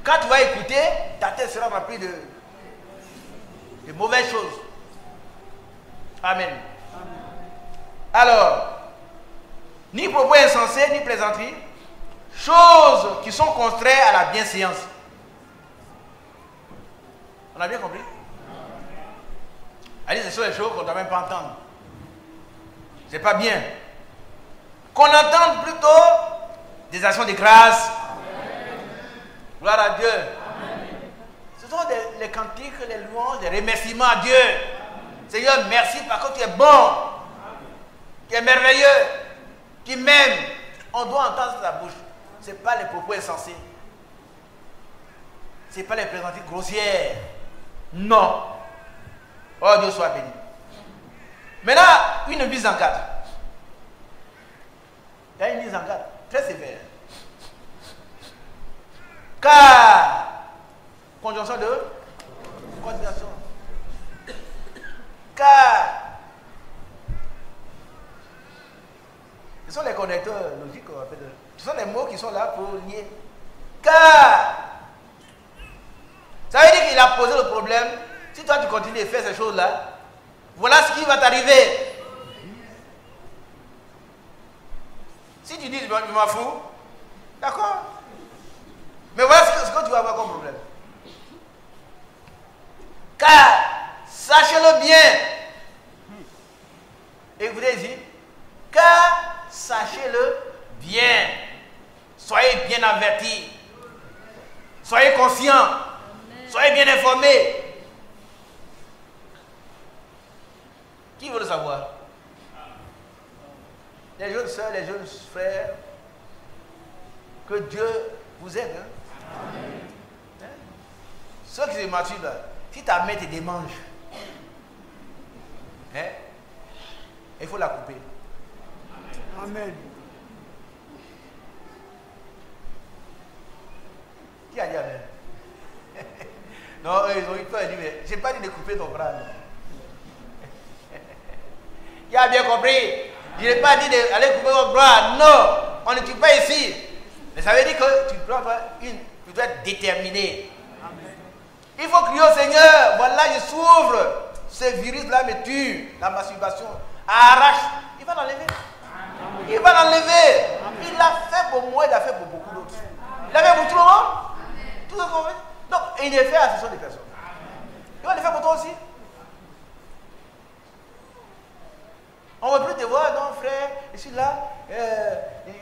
Quand tu vas écouter, ta tête sera remplie de mauvaises choses. Amen. Alors, ni propos insensés, ni plaisanteries, choses qui sont contraires à la bienséance. On a bien compris? Allez, ce sont des choses qu'on ne doit même pas entendre. C'est pas bien. Qu'on entende plutôt des actions de grâce. Amen. Gloire à Dieu. Amen. Ce sont les cantiques, les louanges, les remerciements à Dieu. Amen. Seigneur, merci parce que tu es bon. Amen. Tu es merveilleux. Tu m'aimes. On doit entendre sa bouche. Ce n'est pas les propos insensés. Ce n'est pas les plaisanteries grossières. Non. Oh, Dieu soit béni. Maintenant, une mise en garde. Il y a une mise en garde très sévère. Car, conjonction de coordination. Car, ce sont les connecteurs logiques qu'on appelle. Ce sont les mots qui sont là pour lier. Car, ça veut dire qu'il a posé le problème Si toi tu continues à faire ces choses-là, voilà ce qui va t'arriver. Si tu dis, je m'en fous, d'accord. Mais voilà ce que tu vas avoir comme problème. Car, sachez-le bien. Écoutez ici. Car, sachez-le bien. Soyez bien avertis. Soyez conscients. Soyez bien informés. Qui veut le savoir? Les jeunes soeurs, les jeunes frères. Que Dieu vous aide. Hein? Ceux qui se maturent là, si ta mère te démange, hein, il faut la couper. Amen. Qui a dit amen? Non, ils ont eu peur. Ils disent, mais je n'ai pas dit de couper ton bras. Qui a bien compris? Je n'ai pas dit d'aller couper ton bras. Non, on ne tue pas ici. Mais ça veut dire que tu dois être déterminé. Amen. Il faut crier au Seigneur. Voilà, je souffre. Ce virus-là me tue. La masturbation. Arrache. Il va l'enlever. Il va l'enlever. Il l'a fait pour moi, il l'a fait pour beaucoup d'autres. Il l'a fait pour tout le monde. Tout ce qu'on fait. Donc, il est fait à ce sont des personnes. Il va le faire pour toi aussi. On ne veut plus te voir, non frère, je suis là,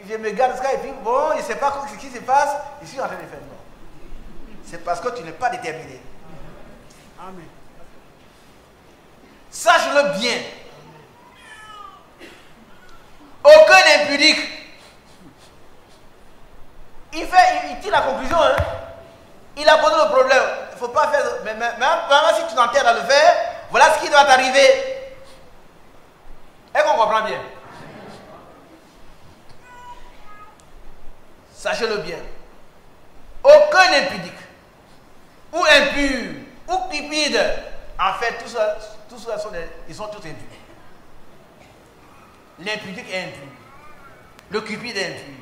je me garde ça et puis bon, je ne sais pas ce qui se passe, je suis en train de faire. Non. C'est parce que tu n'es pas déterminé. Amen. Sache-le bien. Aucun impudique. Il tire la conclusion, hein. Il a posé le problème. Il ne faut pas faire. Mais même si tu t'enterres dans le verre, voilà ce qui doit t'arriver. Est-ce qu'on comprend bien? Sachez-le bien. Aucun impudique, ou impur, ou cupide, en fait, tous ceux ils sont tous impurs. L'impudique est impur. Le cupide est impur.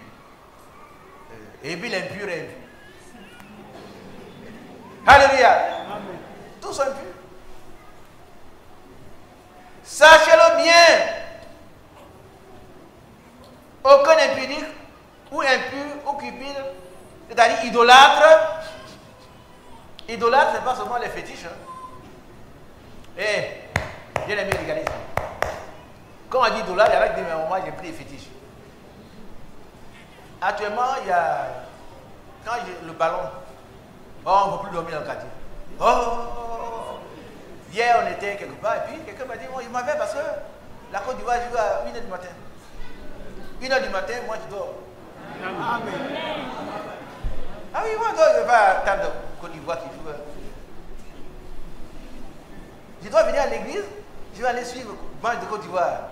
Et puis l'impur est impur. Alléluia. Amen. Tous sont impurs. Sachez-le bien. Aucun impudique, ou impur, ou cupide, c'est-à-dire idolâtre. Idolâtre, ce n'est pas seulement les fétiches. Hein. Bien aimé l'égalisme. Quand on dit idolâtre, il y en a qui disent, mais moi j'ai pris les fétiches. Actuellement, il y a. Quand j'ai le ballon, on ne peut plus dormir dans le quartier. Oh! Hier, on était quelque part, et puis quelqu'un m'a dit, oh, il m'avait parce que la Côte d'Ivoire joue à 1h du matin. 1h du matin, moi je dors. Amen. Ah oui, moi je ne vais pas attendre Côte d'Ivoire qui joue. Je dois venir à l'église, je vais aller suivre le match de Côte d'Ivoire.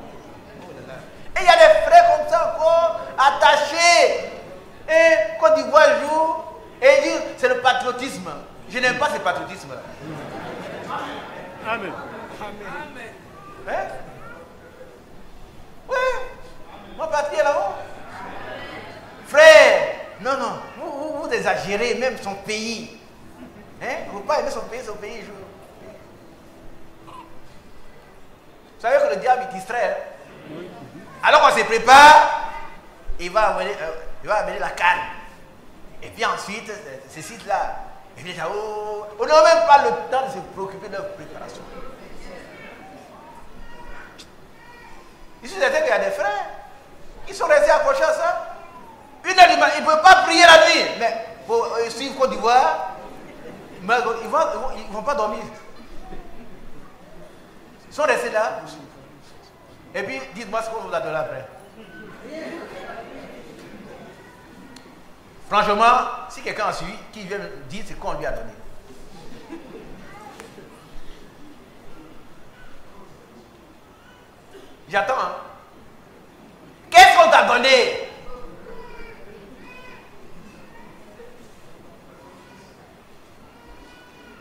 Oh là là. Et il y a des frères comme ça encore, attachés. Et Côte d'Ivoire joue, et ils disent, c'est le patriotisme. Je n'aime pas ce patriotisme-là. Amen. Hein? Oui, mon patrie est là-haut. Frère, non, vous exagérez même son pays. Hein? Vous ne pouvez pas aimer son pays joue. Vous savez que le diable il distrait. Hein? Alors qu'on se prépare, il va amener la canne. Et puis ensuite, ces sites-là, on n'a même pas le temps de se préoccuper de leur préparation. Ici, c'est qu'il y a des frères qui sont restés accrochés à ça. Une heure du matin, ils ne peuvent pas prier la nuit. Mais pour suivre Côte d'Ivoire, ils ne vont pas dormir. Ils sont restés là pour suivre. Et puis, dites-moi ce qu'on vous a donné après. Franchement, si quelqu'un a suivi, qui vient me dire ce qu'on lui a donné. J'attends. Hein? Qu'est-ce qu'on t'a donné?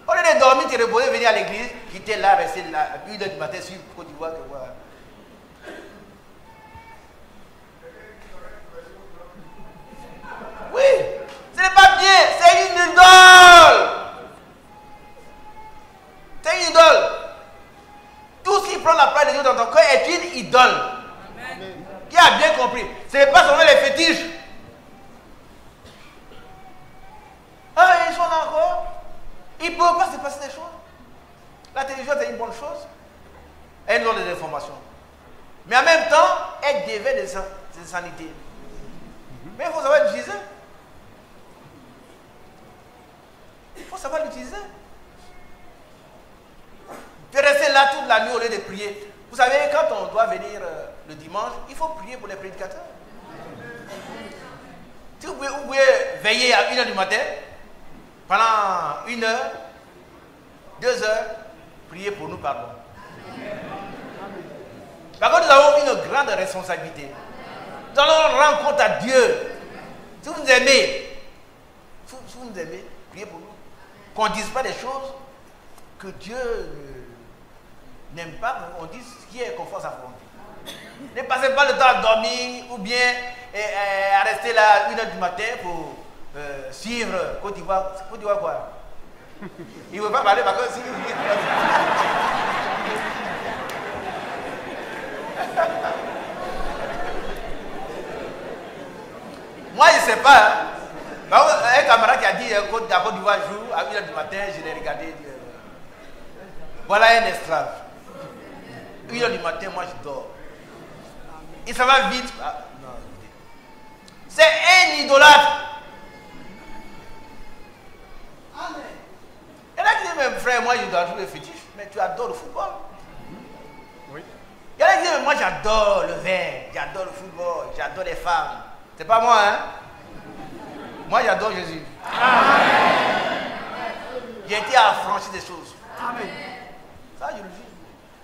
Au lieu de dormir, tu es reposé, venir à l'église, quitter là, rester là, à 1h du matin, suivre Côte d'Ivoire, que voilà. Oui, ce n'est pas bien, c'est une idole. C'est une Dieu dans ton cœur est une idole. Qui a bien compris? Ce n'est pas seulement les fétiches. Ah, ils sont là encore. Il ne peut pas se passer des choses. La télévision, c'est une bonne chose. Elle nous donne des informations. Mais en même temps, elle dévie des insanités. Mais il faut savoir l'utiliser. Il faut savoir l'utiliser. De rester là toute la nuit au lieu de prier. Vous savez, quand on doit venir le dimanche, il faut prier pour les prédicateurs. Si vous pouvez veiller à 1h du matin, pendant 1 heure, 2 heures, priez pour nous, pardon. Par contre, nous avons une grande responsabilité. Nous allons rendre compte à Dieu. Si vous nous aimez, priez pour nous. Qu'on ne dise pas des choses que Dieu n'aime pas, on dit ce qui est conforme à sa volonté. Ne passez pas le temps à dormir ou bien à rester là 1h du matin pour suivre Côte d'Ivoire. Côte d'Ivoire quoi? Il ne veut pas parler parce que si... Moi, je ne sais pas. Hein. Un camarade qui a dit Côte d'Ivoire joue à 1h du matin, je l'ai regardé. Voilà un esclave. 1h du matin, moi je dors. Et ça va vite. Ah, non. C'est un idolâtre. Il y en a qui disent, mais frère, moi je dois jouer le fétiche, mais tu adores le football. Oui. Il y en a qui disent, mais moi j'adore le vin, j'adore le football, j'adore les femmes. C'est pas moi, hein? Moi j'adore Jésus. Amen. J'ai été affranchi des choses. Amen. Ça, je le dis.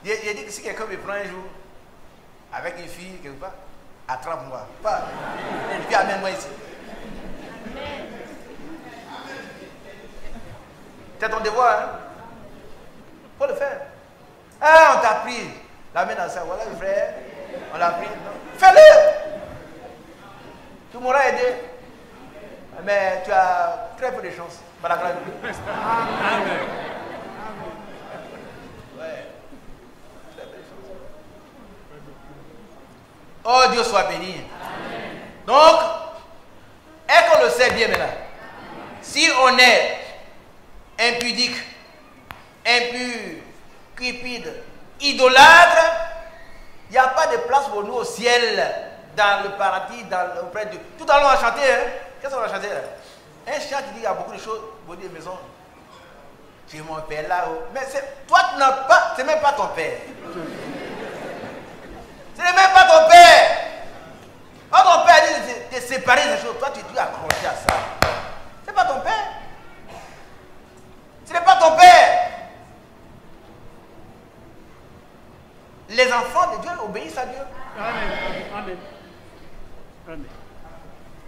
J'ai dit que si quelqu'un me prend un jour avec une fille, quelque part, attrape-moi. Pas. Et puis amène-moi ici. C'est ton devoir, hein? Faut le faire. Ah, on t'a pris. La main dans ça. Voilà le frère. On l'a pris. Fais-le. Tu m'auras aidé. Mais tu as très peu de chance. Par la grâce de Dieu. Amen. Ouais. Très peu de chance. Oh, Dieu soit béni. Amen. Donc, est-ce qu'on le sait bien maintenant? Si on est impudique, impur, cupide, idolâtre, il n'y a pas de place pour nous au ciel, dans le paradis, auprès de Dieu. Tout à l'heure on va chanter, hein? Qu'est-ce qu'on va chanter là? Un chant qui dit qu'il y a beaucoup de choses, beaucoup de maisons. J'ai mon père là-haut. Mais toi tu n'as pas, c'est même pas ton père. Ce n'est même pas ton père. Quand ton père dit de séparer ces choses, toi tu es accroché à ça. C'est pas ton père. Ce n'est pas ton père. Les enfants de Dieu obéissent à Dieu. Amen. Amen. Amen.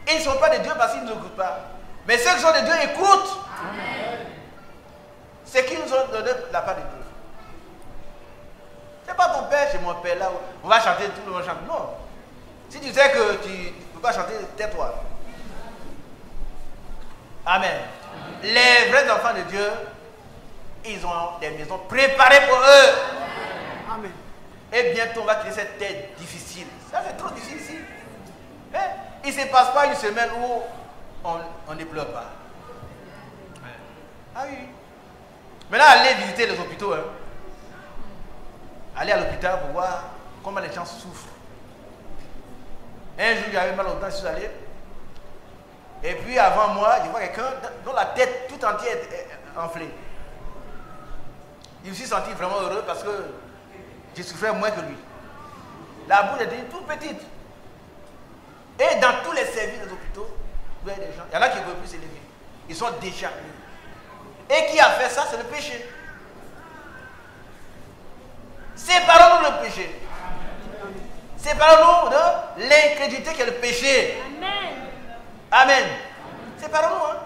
Et ils ne sont pas de Dieu parce qu'ils ne nous écoutent pas. Mais ceux qui sont de Dieu écoutent. Amen. C'est qui nous ont donné la part de Dieu. Ce n'est pas ton père, c'est mon père là. On va chanter, tout le monde chante. Non. Si tu sais que tu ne peux pas chanter, tais-toi. Amen. Les vrais enfants de Dieu, ils ont des maisons préparées pour eux. Amen. Et bientôt, on va créer cette terre difficile. Ça, c'est trop difficile. Mais il ne se passe pas une semaine où on ne pleure pas. Ah oui. Maintenant, allez visiter les hôpitaux. Hein. Allez à l'hôpital pour voir comment les gens souffrent. Un jour, j'avais mal au dents, je suis allé. Et puis, avant moi, je vois quelqu'un dont la tête tout entière est enflée. Je me suis senti vraiment heureux parce que je souffrais moins que lui. La bouche était toute petite. Et dans tous les services des hôpitaux, vous avez des gens. Il y en a qui ne peuvent plus s'élever. Ils sont déchargés. Et qui a fait ça? C'est le péché. Séparons-nous le péché. Séparons-nous de l'incrédulité qui est le péché. Amen. Amen. Séparons-nous. Hein?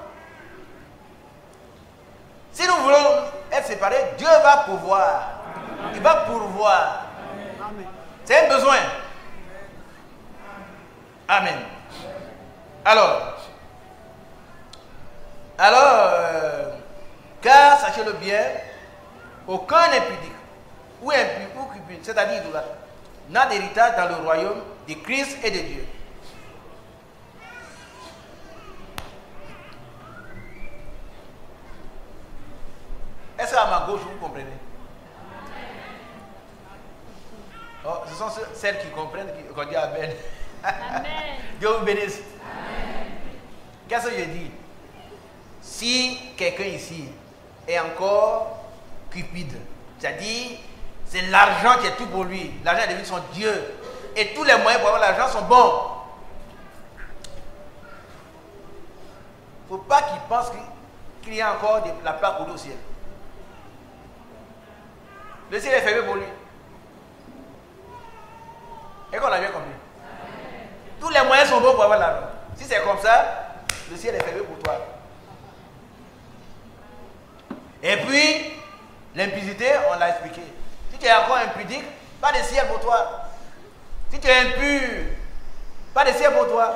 Si nous voulons être séparés, Dieu va pouvoir. Il va pourvoir. C'est un besoin. Amen. Alors, car sachez-le bien, aucun impudique ou impur ou cupide, c'est-à-dire idolâtre, n'a d'héritage dans le royaume de Christ et de Dieu. Est-ce qu'à ma gauche, vous comprenez? Oh, ce sont celles qui comprennent qu'on dit Amen. Amen. Dieu vous bénisse. Qu'est-ce que je dis? Si quelqu'un ici est encore cupide, c'est-à-dire c'est l'argent qui est tout pour lui, l'argent est devenu son Dieu, et tous les moyens pour avoir l'argent sont bons. Il ne faut pas qu'il pense qu'il y a encore la place pour lui au ciel. Le ciel est fermé pour lui. Et qu'on a bien compris. Tous les moyens sont bons pour avoir l'argent. Si c'est comme ça, le ciel est fermé pour toi. Et puis, l'impudicité, on l'a expliqué. Si tu es encore impudique, pas de ciel pour toi. Si tu es impur, pas de ciel pour toi.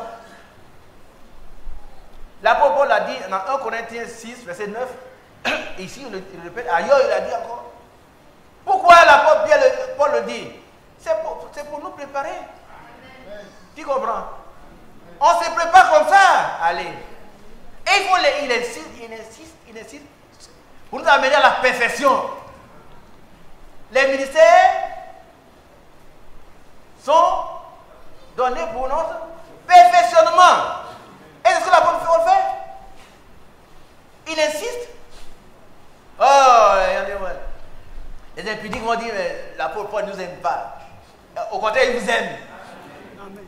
L'apôtre Paul l'a dit dans 1 Corinthiens 6, verset 9. Ici, il le répète. Ailleurs, il a dit encore. Pourquoi l'apôtre Paul le dit? C'est pour nous préparer. Tu comprends? On se prépare comme ça. Allez. Et il insiste pour nous amener à la perfection. Les ministères sont donnés pour notre perfectionnement. Et c'est ce que l'apôtre Paul fait. Il insiste. Oh, regardez, ouais. Les impudiques vont dire, mais l'apôtre Paul ne nous aime pas. Au contraire, il vous aime. Amen.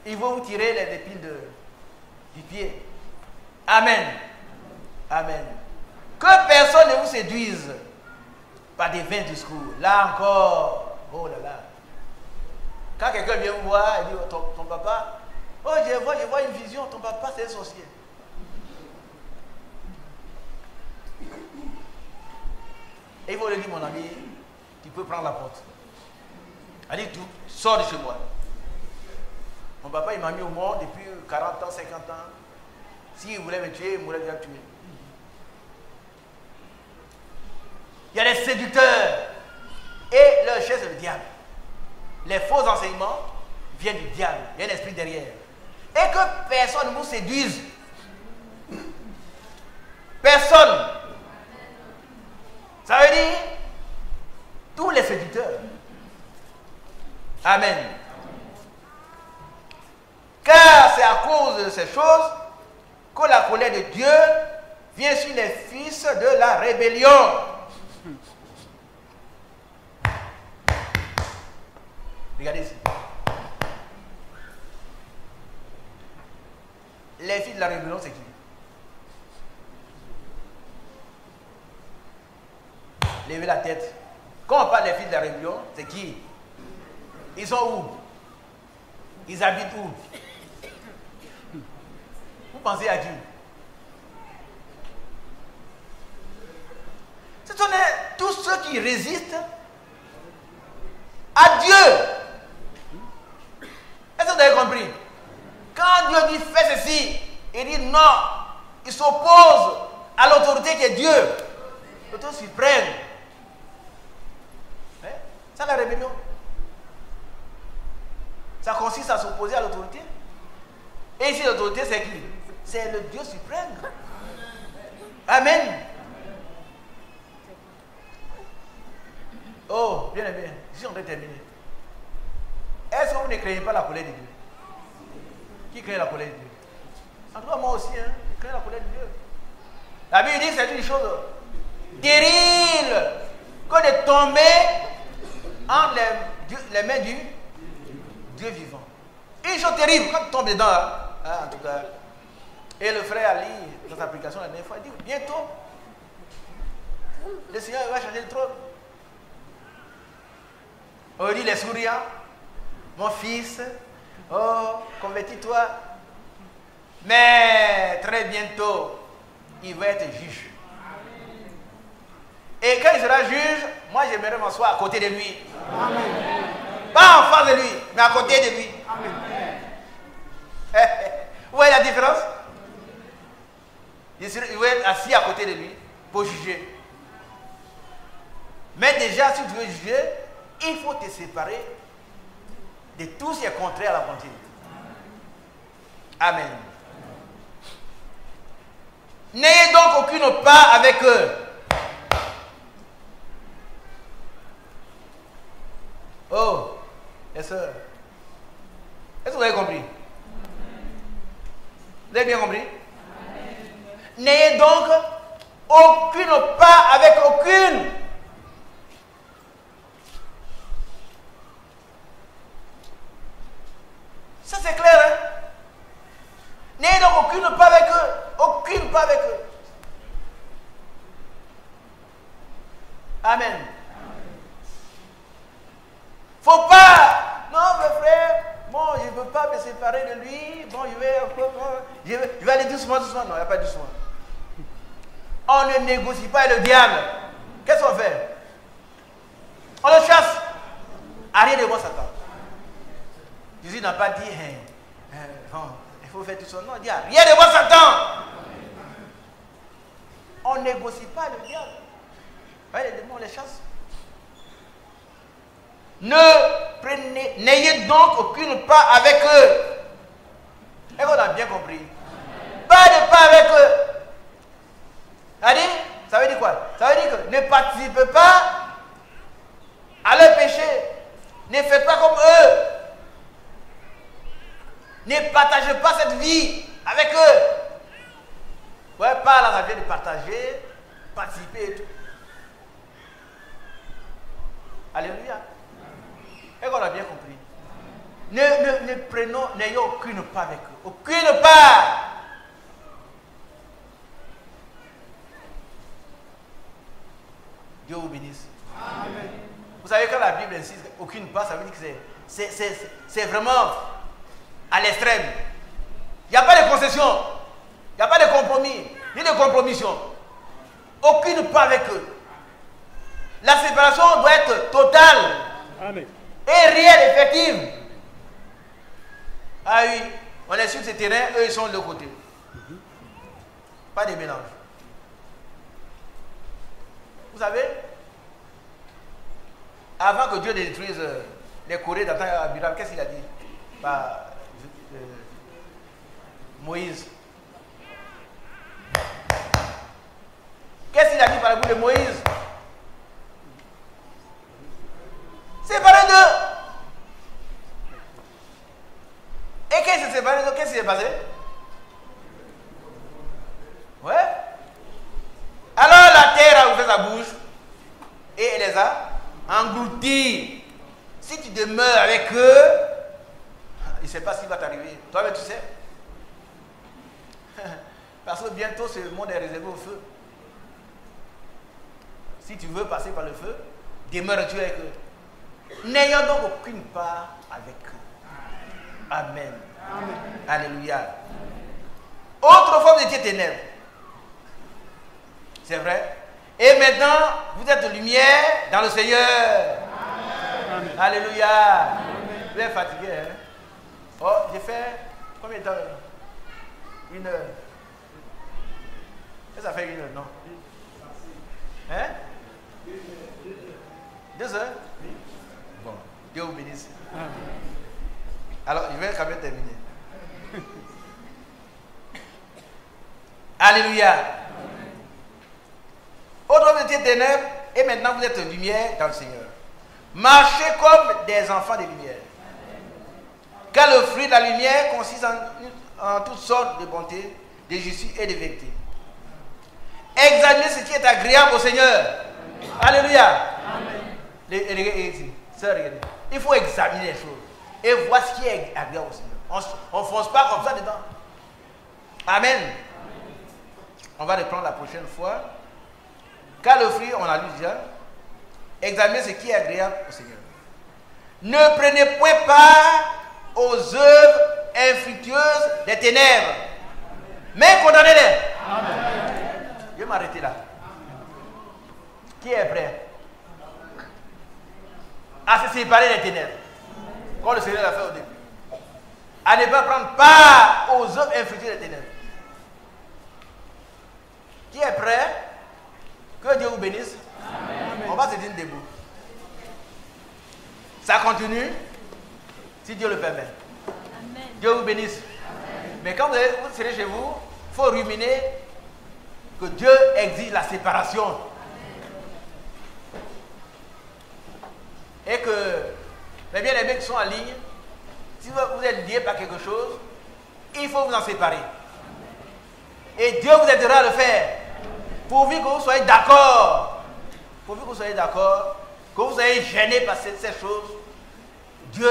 Il va vous tirer les épines du pied. Amen. Amen. Que personne ne vous séduise par des vains discours. Là encore, oh là là. Quand quelqu'un vient vous voir, il dit, oh, ton papa, oh je vois une vision, ton papa c'est un sorcier. Et il faut lui dire, mon ami, tu peux prendre la porte. Elle dit, tout, sors de chez moi. Mon papa, il m'a mis au monde depuis 40 ans, 50 ans. S'il voulait me tuer, il m'aurait déjà tué. Il y a des séducteurs. Et leur chef, c'est le diable. Les faux enseignements viennent du diable. Il y a un esprit derrière. Et que personne ne vous séduise. Personne. Ça veut dire tous les séducteurs. Amen. Car c'est à cause de ces choses que la colère de Dieu vient sur les fils de la rébellion. Regardez ici. Les fils de la rébellion, c'est qui? Levez la tête. Quand on parle des fils de la rébellion, c'est qui? Ils sont où? Ils habitent où? Vous pensez à qui? Ce sont tous ceux qui résistent à Dieu. Est-ce que vous avez compris? Quand Dieu dit fais ceci, il dit non. Il s'oppose à l'autorité qui est Dieu. L'autorité suprême. C'est la rébellion. Ça consiste à s'opposer à l'autorité. Et ici, l'autorité, c'est qui? C'est le Dieu suprême. Amen. Oh, bien aimé, ici on doit terminer. Est-ce que vous ne craignez pas la colère de Dieu? Qui craint la colère de Dieu? En tout cas, moi aussi, hein, je crains la colère de Dieu. La Bible dit que c'est une chose terrible que de tomber entre les mains du Dieu vivant. Une chose terrible quand tu tombes dedans, hein, en tout cas. Et le frère Ali, dans sa prédication la dernière fois, il dit bientôt, le Seigneur va changer le trône. On dit les souriants, mon fils, oh, convertis-toi. Mais très bientôt, il va être juge. Et quand il sera juge, moi j'aimerais m'asseoir à côté de lui. Amen. Pas en face de lui, mais à côté de lui. Amen. Vous voyez la différence? Il va être assis à côté de lui pour juger. Mais déjà, si tu veux juger, il faut te séparer de tout ce qui est contraire à la volonté de Dieu. Amen. N'ayez donc aucune part avec eux. Oh, les sœurs, est-ce que vous avez compris? Vous avez bien compris? N'ayez donc aucune part avec aucune. Ça c'est clair, hein? N'ayez donc aucune part avec eux. Aucune part avec eux. Amen. Faut pas. Non, mes frères, bon, je ne veux pas me séparer de lui. Bon, je vais aller doucement, doucement. Non, il n'y a pas doucement. On ne négocie pas avec le diable. Qu'est-ce qu'on fait? On le chasse. Arrête de voir Satan. Jésus n'a pas dit, bon, il faut faire tout ça. Non, il dit, rien de voir Satan. On ne négocie pas avec le diable. Les démons, on les chasse. N'ayez donc aucune part avec eux. Est-ce qu'on a bien compris? Pas de part avec eux. Ça veut dire quoi? Ça veut dire que ne participez pas à leur péché. Ne faites pas comme eux. Ne partagez pas cette vie avec eux. Ouais, pas là, ça vient de partager, participer et tout. Alléluia. Et qu'on a bien compris. N'ayez aucune part avec eux. Aucune part. Dieu vous bénisse. Amen. Vous savez, quand la Bible insiste aucune part, ça veut dire que c'est vraiment à l'extrême. Il n'y a pas de concession. Il n'y a pas de compromis. Ni de compromission. Aucune part avec eux. La séparation doit être totale. Amen. Et réelle, effective. Ah oui, on est sur ce terrain, eux ils sont de l'autre côté. Pas de mélange. Vous savez, avant que Dieu détruise les Corées d'Atan et Abiram, qu'est-ce qu'il a dit? Moïse. Qu'est-ce qu'il a dit par la bouche de Moïse? Séparé d'eux. Et qu'est-ce qui s'est séparé d'eux? Qu'est-ce qui s'est passé? Ouais. Alors la terre a ouvert sa bouche et elle les a engloutis. Si tu demeures avec eux, il ne sait pas ce qui va t'arriver. Toi-même tu sais. Parce que bientôt ce monde est réservé au feu. Si tu veux passer par le feu, demeure-tu avec eux. N'ayant donc aucune part avec eux. Amen. Amen. Alléluia. Autrefois, vous étiez ténèbres. C'est vrai. Et maintenant, vous êtes lumière dans le Seigneur. Amen. Alléluia. Amen. Vous êtes fatigué, hein? Oh, j'ai fait combien de temps? 1 heure. Et ça fait 1 heure, non? Hein? 2 heures? Bon, Dieu vous bénisse. Amen. Alors, je vais quand même terminer. Alléluia. Autrefois vous étiez ténèbres et maintenant vous êtes lumière dans le Seigneur. Marchez comme des enfants de lumière. Car le fruit de la lumière consiste en toutes sortes de bonté, de justice et de vérité. Examinez ce qui est agréable au Seigneur. Alléluia. Regardez, il faut examiner les choses et voir ce qui est agréable au Seigneur. On ne fonce pas comme ça dedans. Amen. On va reprendre la prochaine fois. Car le fruit, on l'a lu déjà. Examinez ce qui est agréable au Seigneur. Ne prenez point part aux œuvres infructueuses des ténèbres, mais condamnez-les. Je vais m'arrêter là. Qui est prêt à se séparer des ténèbres, comme le Seigneur l'a fait au début? À ne pas prendre part aux œuvres infructueuses des ténèbres. Qui est prêt? Que Dieu vous bénisse. Amen. combat se tient debout. Ça continue, si Dieu le permet. Amen. Dieu vous bénisse. Mais quand vous serez chez vous, il faut ruminer que Dieu exige la séparation. Et que les bien-aimés qui sont en ligne, si vous êtes liés par quelque chose, il faut vous en séparer. Et Dieu vous aidera à le faire. Pourvu que vous soyez d'accord. Pourvu que vous soyez d'accord, que vous soyez gêné par ces choses, Dieu,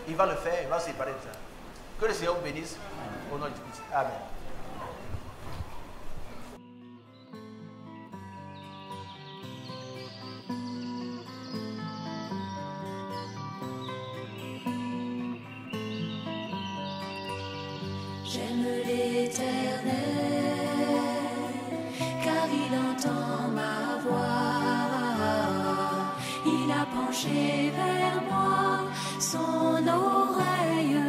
il va le faire, il va se séparer de ça. Que le Seigneur vous bénisse. Au nom de Christ. Amen. J'aime l'Éternel, car il entend ma voix. Il a penché vers moi son oreille,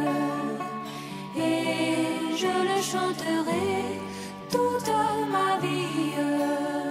et je le chanterai toute ma vie.